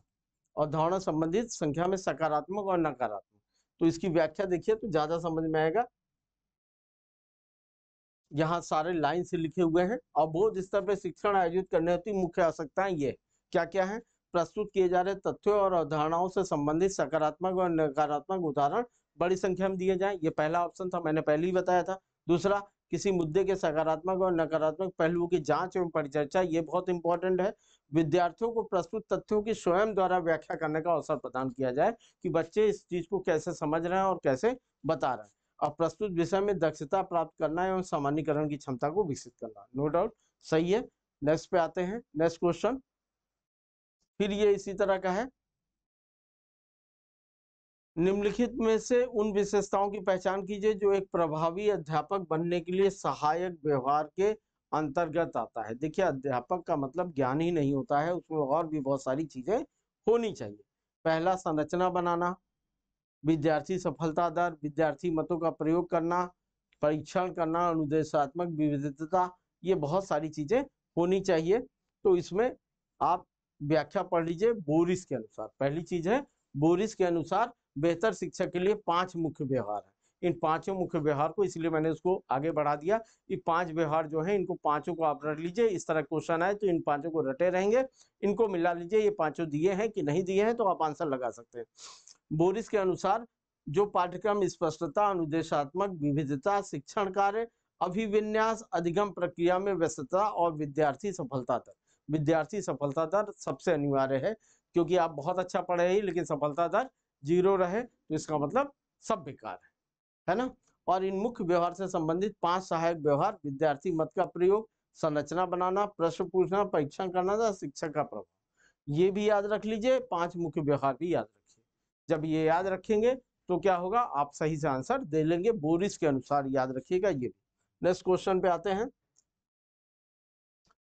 अवधारणा संबंधित संख्या में सकारात्मक और नकारात्मक, तो इसकी व्याख्या देखिए तो ज्यादा समझ में आएगा। यहाँ सारे लाइन से लिखे हुए हैं। अवबोध स्तर पर शिक्षण आयोजित करने हेतु मुख्य आवश्यकताएं ये क्या क्या है। प्रस्तुत किए जा रहे तथ्यों और अवधारणाओं से संबंधित सकारात्मक और नकारात्मक उदाहरण बड़ी संख्या में दिए जाएं, ये पहला ऑप्शन था, मैंने पहले ही बताया था। दूसरा, किसी मुद्दे के सकारात्मक और नकारात्मक पहलुओं की जांच एवं परिचर्चा, ये बहुत इंपॉर्टेंट है। विद्यार्थियों को प्रस्तुत तथ्यों की स्वयं द्वारा व्याख्या करने का अवसर प्रदान किया जाए कि बच्चे इस चीज को कैसे समझ रहे हैं और कैसे बता रहे हैं। और प्रस्तुत विषय में दक्षता प्राप्त करना एवं सामान्यीकरण की क्षमता को विकसित करना, नो डाउट सही है। नेक्स्ट पे आते हैं, नेक्स्ट क्वेश्चन फिर ये इसी तरह का है। निम्नलिखित में से उन विशेषताओं की पहचान कीजिए जो एक प्रभावी अध्यापक बनने के लिए सहायक व्यवहार के अंतर्गत आता है। देखिए अध्यापक का मतलब ज्ञान ही नहीं होता है, उसमें और भी बहुत सारी चीजें होनी चाहिए। पहला, संरचना बनाना, विद्यार्थी सफलता दर, विद्यार्थी मतों का प्रयोग करना, परीक्षण करना, अनुदेशात्मक विविधता, ये बहुत सारी चीजें होनी चाहिए। तो इसमें आप व्याख्या पढ़ लीजिए बोरिस के अनुसार। पहली चीज है बोरिस के अनुसार बेहतर शिक्षा के लिए 5 मुख्य व्यवहार है। इन 5 मुख्य व्यवहार को, इसलिए मैंने उसको आगे बढ़ा दिया। ये 5 व्यवहार जो है इनको 5 को आप रट लीजिए। इस तरह क्वेश्चन आए तो इन 5 को रटे रहेंगे, इनको मिला लीजिए। ये 5 दिए हैं कि नहीं दिए हैं तो आप आंसर लगा सकते हैं। बोरिस के अनुसार जो पाठ्यक्रम स्पष्टता, अनुदेशात्मक विविधता, शिक्षण कार्य, अभिविन्यास, अधिगम प्रक्रिया में व्यस्तता और विद्यार्थी सफलता दर, विद्यार्थी सफलता दर सबसे अनिवार्य है। क्योंकि आप बहुत अच्छा पढ़े ही लेकिन सफलता दर 0 रहे तो इसका मतलब सब बेकार है ना। और इन मुख्य व्यवहार से संबंधित 5 सहायक व्यवहार, विद्यार्थी मत का प्रयोग, संरचना बनाना, प्रश्न पूछना, परीक्षण करना था, शिक्षक का प्रभाव, ये भी याद रख लीजिए। 5 मुख्य व्यवहार भी याद रखिए। जब ये याद रखेंगे तो क्या होगा, आप सही से आंसर दे लेंगे। बोरिस के अनुसार याद रखिएगा ये। नेक्स्ट क्वेश्चन पे आते हैं।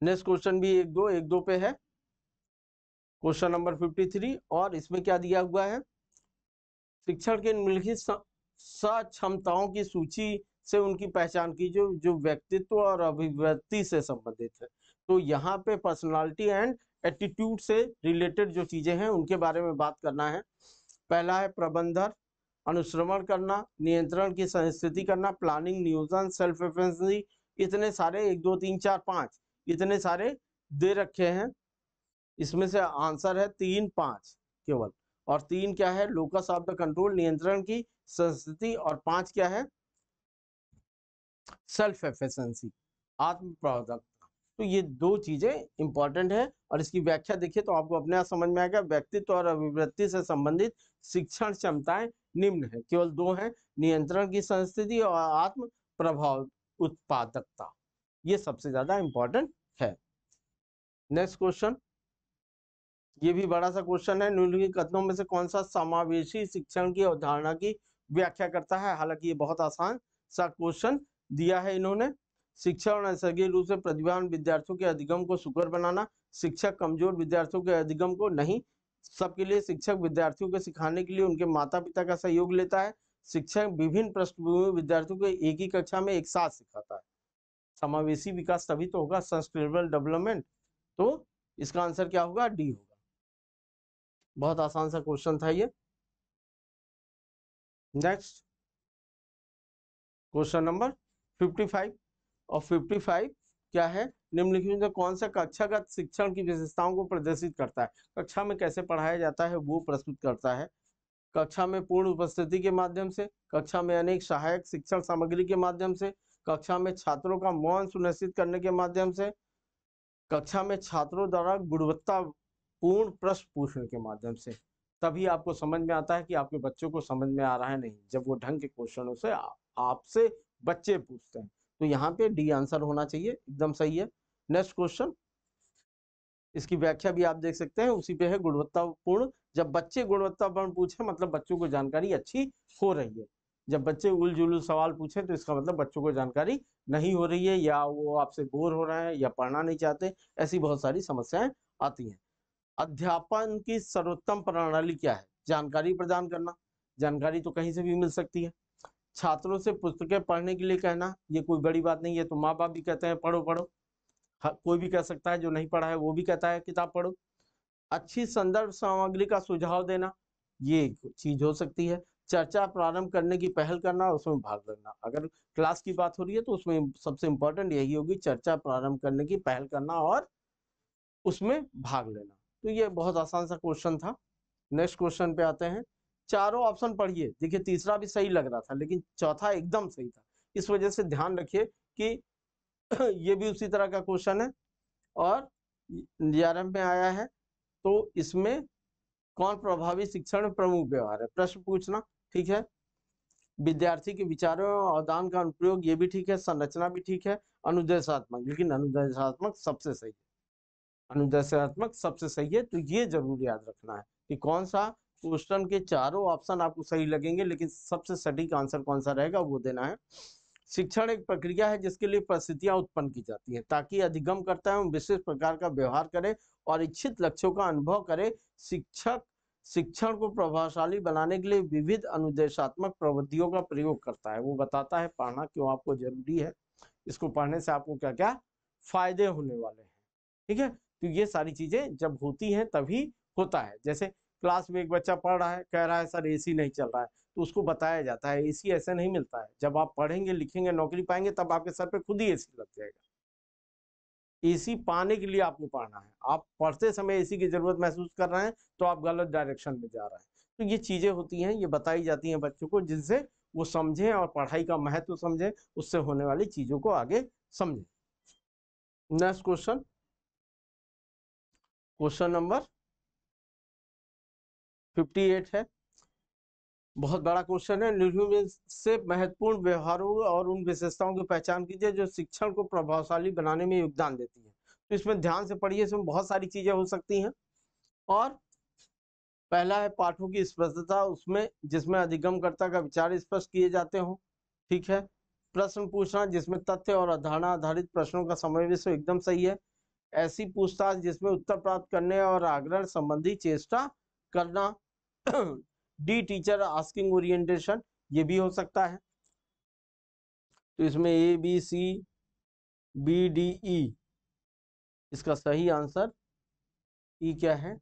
नेक्स्ट क्वेश्चन भी 1 2 पे है, क्वेश्चन नंबर 53। और इसमें क्या दिया हुआ है, शिक्षण के निम्नलिखित सक्षमताओं की सूची से उनकी पहचान कीजिए जो व्यक्तित्व और अभिव्यक्ति से संबंधित है। तो यहाँ पे पर्सनालिटी एंड एटीट्यूड से रिलेटेड जो चीजें हैं उनके बारे में बात करना है। पहला है प्रबंधन, अनुश्रवण करना, नियंत्रण की संस्कृति करना, प्लानिंग, नियोजन, सेल्फ एफिशिएंसी। इतने सारे 1 2 3 4 5 इतने सारे दे रखे हैं। इसमें से आंसर है 3 5 केवल। और 3 क्या है, लोकस ऑफ द कंट्रोल, नियंत्रण की संस्कृति। और 5 क्या है, सेल्फ एफिशिएंसी, आत्म प्रबंधन। तो ये दो चीजें इंपॉर्टेंट है और इसकी व्याख्या देखिए तो आपको अपने आप समझ में आएगा। व्यक्तित्व और अभिव्यक्ति से संबंधित शिक्षण क्षमताएं निम्न है, केवल दो हैं, नियंत्रण की संस्थिति और आत्म प्रभाव उत्पादकता। ये सबसे ज्यादा इंपॉर्टेंट है। नेक्स्ट क्वेश्चन, ये भी बड़ा सा क्वेश्चन है। निम्नलिखित कथनों में से कौन सा समावेशी शिक्षण की अवधारणा की व्याख्या करता है? हालांकि ये बहुत आसान सा क्वेश्चन दिया है इन्होंने। शिक्षण और नैसर्गिक रूप से प्रतिभावान विद्यार्थियों के अधिगम को सुकर बनाना, शिक्षक कमजोर विद्यार्थियों के अधिगम को नहीं, सबके लिए शिक्षक विद्यार्थियों को सिखाने के लिए उनके माता पिता का सहयोग लेता है, शिक्षक विभिन्न पृष्ठभूमि विद्यार्थियों को एक ही कक्षा में एक साथ सिखाता है। समावेशी विकास तभी तो होगा, सस्टेनेबल डेवलपमेंट। तो इसका आंसर क्या होगा? डी होगा। बहुत आसान सा क्वेश्चन था ये। नेक्स्ट क्वेश्चन नंबर 55 और 55 क्या है? निम्नलिखित में कौन सा कक्षागत शिक्षण की विशेषताओं को प्रदर्शित करता है? कक्षा में कैसे पढ़ाया जाता है वो प्रस्तुत करता है। कक्षा में पूर्ण उपस्थिति के माध्यम से, कक्षा में अनेक सहायक शिक्षण सामग्री के माध्यम से, कक्षा में छात्रों का मौन सुनिश्चित करने के माध्यम से, कक्षा में छात्रों द्वारा गुणवत्तापूर्ण प्रश्न पूछने के माध्यम से। तभी आपको समझ में आता है कि आपके बच्चों को समझ में आ रहा है नहीं, जब वो ढंग के क्वेश्चनों से आपसे बच्चे पूछते हैं। तो यहाँ पे डी आंसर होना चाहिए, एकदम सही है। नेक्स्ट क्वेश्चन, इसकी व्याख्या भी आप देख सकते हैं, उसी पे है। गुणवत्तापूर्ण, जब बच्चे गुणवत्तापूर्ण पूछे मतलब बच्चों को जानकारी अच्छी हो रही है। जब बच्चे उलझुल सवाल पूछे तो इसका मतलब बच्चों को जानकारी नहीं हो रही है, या वो आपसे बोर हो रहे हैं, या पढ़ना नहीं चाहते। ऐसी बहुत सारी समस्याएं आती हैं। अध्यापन की सर्वोत्तम प्रणाली क्या है? जानकारी प्रदान करना। जानकारी तो कहीं से भी मिल सकती है। छात्रों से पुस्तकें पढ़ने के लिए कहना, ये कोई बड़ी बात नहीं है। तो माँ बाप भी कहते हैं पढ़ो पढ़ो, कोई भी कह सकता है, जो नहीं पढ़ा है वो भी कहता है किताब पढ़ो। अच्छी संदर्भ सामग्री का सुझाव देना, ये चीज हो सकती है। चर्चा प्रारंभ करने की पहल करना और उसमें भाग लेना। अगर क्लास की बात हो रही है तो उसमें सबसे इंपॉर्टेंट यही होगी, चर्चा प्रारंभ करने की पहल करना और उसमें भाग लेना। तो ये बहुत आसान सा क्वेश्चन था। नेक्स्ट क्वेश्चन पे आते हैं। चारों ऑप्शन पढ़िए। देखिए तीसरा भी सही लग रहा था लेकिन चौथा एकदम सही था, इस वजह से ध्यान रखिए कि ये भी उसी तरह का क्वेश्चन है और जीआरएफ में आया है। तो इसमें कौन प्रभावी शिक्षण में प्रमुख व्यवहार है? प्रश्न पूछना, ठीक है। विद्यार्थी के विचारों और अवदान का अनुप्रयोग, ये भी ठीक है। संरचना भी ठीक है। अनुदेशात्मक, लेकिन अनुदेशात्मक सबसे सही है। अनुदेशात्मक सबसे सही है। तो ये जरूर याद रखना है कि कौन सा क्वेश्चन के चारों ऑप्शन आपको सही लगेंगे, लेकिन सबसे सटीक आंसर कौन सा रहेगा वो देना है। शिक्षण एक प्रक्रिया है जिसके लिए परिस्थितियां उत्पन्न की जाती हैं ताकि अधिगम करता है विशेष प्रकार का व्यवहार करे और इच्छित लक्ष्यों का अनुभव करे। शिक्षक शिक्षण को प्रभावशाली बनाने के लिए विविध अनुदेशात्मक प्रविधियों का प्रयोग करता है। वो बताता है पढ़ना क्यों आपको जरूरी है, इसको पढ़ने से आपको क्या क्या फायदे होने वाले हैं, ठीक है। तो ये सारी चीजें जब होती हैं तभी होता है। जैसे क्लास में एक बच्चा पढ़ रहा है, कह रहा है सर एसी नहीं चल रहा है, तो उसको बताया जाता है एसी ऐसे नहीं मिलता है। जब आप पढ़ेंगे लिखेंगे नौकरी पाएंगे तब आपके सर पे खुद ही एसी लग जाएगा। एसी पाने के लिए आपको पढ़ना है। आप पढ़ते समय एसी की जरूरत महसूस कर रहे हैं तो आप गलत डायरेक्शन में जा रहे हैं। तो ये चीजें होती हैं, ये बताई जाती हैं बच्चों को, जिनसे वो समझें और पढ़ाई का महत्व समझें, उससे होने वाली चीजों को आगे समझें। नेक्स्ट क्वेश्चन, क्वेश्चन नंबर 58 है। बहुत बड़ा क्वेश्चन है। निम्नलिखित से महत्वपूर्ण व्यवहारों और उन विशेषताओं की पहचान कीजिए जो शिक्षण को प्रभावशाली बनाने में योगदान देती है। तो इसमें ध्यान से पढ़िए, इसमें बहुत सारी चीजें हो सकती हैं। और पहला है पाठों की स्पष्टता, उसमें जिसमें अधिगमकर्ता का विचार स्पष्ट किए जाते हों, ठीक है। प्रश्न पूछना जिसमें तथ्य और अवधारणा आधारित प्रश्नों का समावेश हो, एकदम सही है। ऐसी पूछताछ जिसमें उत्तर प्राप्त करने और आग्रह संबंधी चेष्टा करना। डी टीचर आस्किंग ओरिएंटेशन, ये भी हो सकता है। तो इसमें A B C B D E, इसका सही आंसर ई क्या है?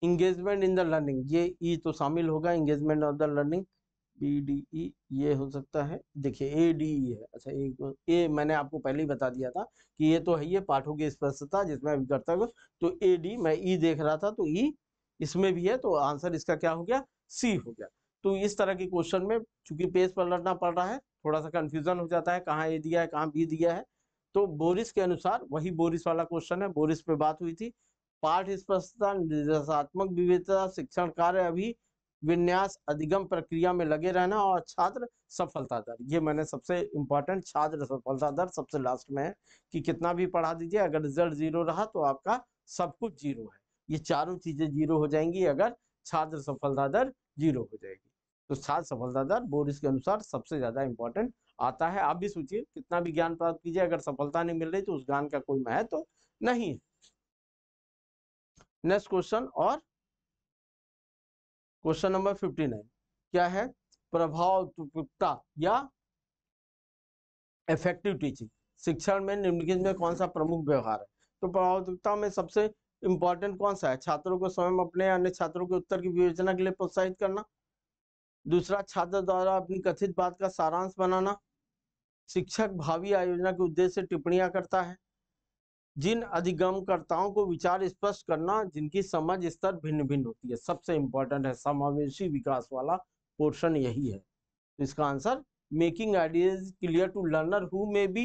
इंगेजमेंट इन द लर्निंग, ये ई तो शामिल होगा, engagement of the learning. B D E ये हो सकता है। देखिए ए डी ई है, अच्छा ए मैंने आपको पहले ही बता दिया था कि ये तो है, ये पाठों की स्पष्टता जिसमें अभिकर्ता को। तो ए डी, मैं ई देख रहा था तो ई इसमें भी है, तो आंसर इसका क्या हो गया? सी हो गया। तो इस तरह के क्वेश्चन में चूंकि पेज पर लड़ना पड़ रहा है थोड़ा सा कंफ्यूजन हो जाता है, कहाँ ए दिया है कहाँ बी दिया है। तो बोरिस के अनुसार वही बोरिस वाला क्वेश्चन है, बोरिस पे बात हुई थी। पाठ स्पष्टता, निर्देशात्मक विविधता, शिक्षण कार्य अभी विन्यास, अधिगम प्रक्रिया में लगे रहना और छात्र सफलता दर। ये मैंने सबसे इंपॉर्टेंट छात्र सफलता दर सबसे लास्ट में है कि कितना भी पढ़ा दीजिए, अगर रिजल्ट 0 रहा तो आपका सब कुछ 0 है। ये चारों चीजें 0 हो जाएंगी अगर छात्र सफलता दर 0 हो जाएगी। तो छात्र सफलता दर बोरिस के अनुसार सबसे ज्यादा इंपॉर्टेंट आता है। आप भी सोचिए, कितना भी ज्ञान प्राप्त कीजिए, अगर सफलता नहीं मिल रही तो उस ज्ञान का कोई महत्व तो नहीं है। नेक्स्ट क्वेश्चन, और क्वेश्चन नंबर 59 क्या है? प्रभावत्मकता या इफेक्टिव टीचिंग, शिक्षण में निम्नलिखित में कौन सा प्रमुख व्यवहार है? तो प्रभावत्मकता में सबसे इंपॉर्टेंट कौन सा है? छात्रों को स्वयं अपने अन्य छात्रों के उत्तर की विवेचना के लिए प्रोत्साहित करना। दूसरा, छात्र द्वारा अपनी कथित बात का सारांश बनाना। शिक्षक भावी आयोजना के उद्देश्य से टिप्पणियां करता है। जिन अधिगमकर्ताओं को विचार स्पष्ट करना जिनकी समझ स्तर भिन्न भिन्न होती है। सबसे इंपॉर्टेंट है समावेशी विकास वाला पोर्शन, यही है। तो इसका answer, making ideas clear to learner who may be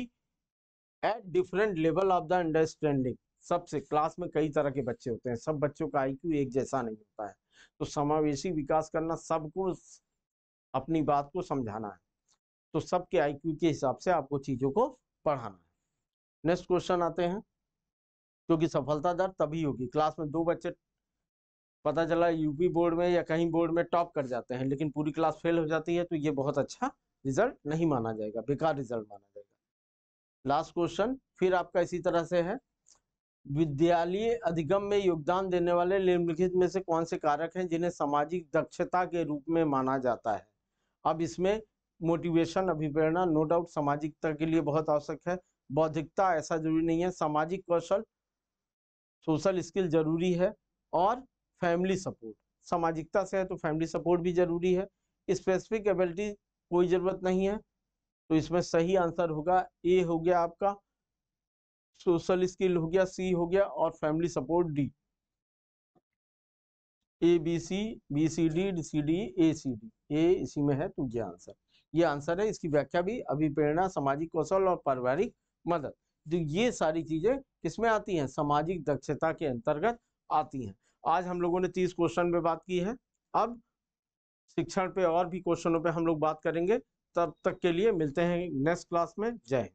at different level of the understanding. सबसे क्लास में कई तरह के बच्चे होते हैं, सब बच्चों का आईक्यू एक जैसा नहीं होता है। तो समावेशी विकास करना, सबको अपनी बात को समझाना है, तो सबके आईक्यू के हिसाब से आपको चीजों को पढ़ाना है। नेक्स्ट क्वेश्चन आते हैं, क्योंकि सफलता दर तभी होगी, क्लास में 2 बच्चे पता चला यूपी बोर्ड में या कहीं बोर्ड में टॉप कर जाते हैं लेकिन पूरी क्लास फेल हो जाती है, तो ये बहुत अच्छा रिजल्ट नहीं माना जाएगा, बेकार रिजल्ट माना जाएगा। लास्ट क्वेश्चन फिर आपका इसी तरह से है, विद्यालय अधिगम में योगदान देने वाले निम्नलिखित में से कौन से कारक हैं जिन्हें सामाजिक दक्षता के रूप में माना जाता है? अब इसमें मोटिवेशन, अभिप्रेरणा नो डाउट सामाजिकता के लिए बहुत आवश्यक है। बौद्धिकता ऐसा जरूरी नहीं है। सामाजिक कौशल, सोशल स्किल जरूरी है। और फैमिली सपोर्ट, सामाजिकता से है तो फैमिली सपोर्ट भी जरूरी है। स्पेसिफिक एबिलिटी कोई जरूरत नहीं है। तो इसमें सही आंसर होगा ए हो गया आपका, सोशल स्किल हो गया सी हो गया, और family support D. A B C, B C D, C D, A C D, A इसी में है, तो ये आंसर, ये आंसर है। इसकी व्याख्या भी अभिप्रेरणा, सामाजिक कौशल और पारिवारिक मदद, तो ये सारी चीजें किसमें आती हैं? सामाजिक दक्षता के अंतर्गत आती हैं। आज हम लोगों ने 30 क्वेश्चन पे बात की है। अब शिक्षण पे और भी क्वेश्चनों पे हम लोग बात करेंगे। तब तक के लिए मिलते हैं नेक्स्ट क्लास में। जय हिंद।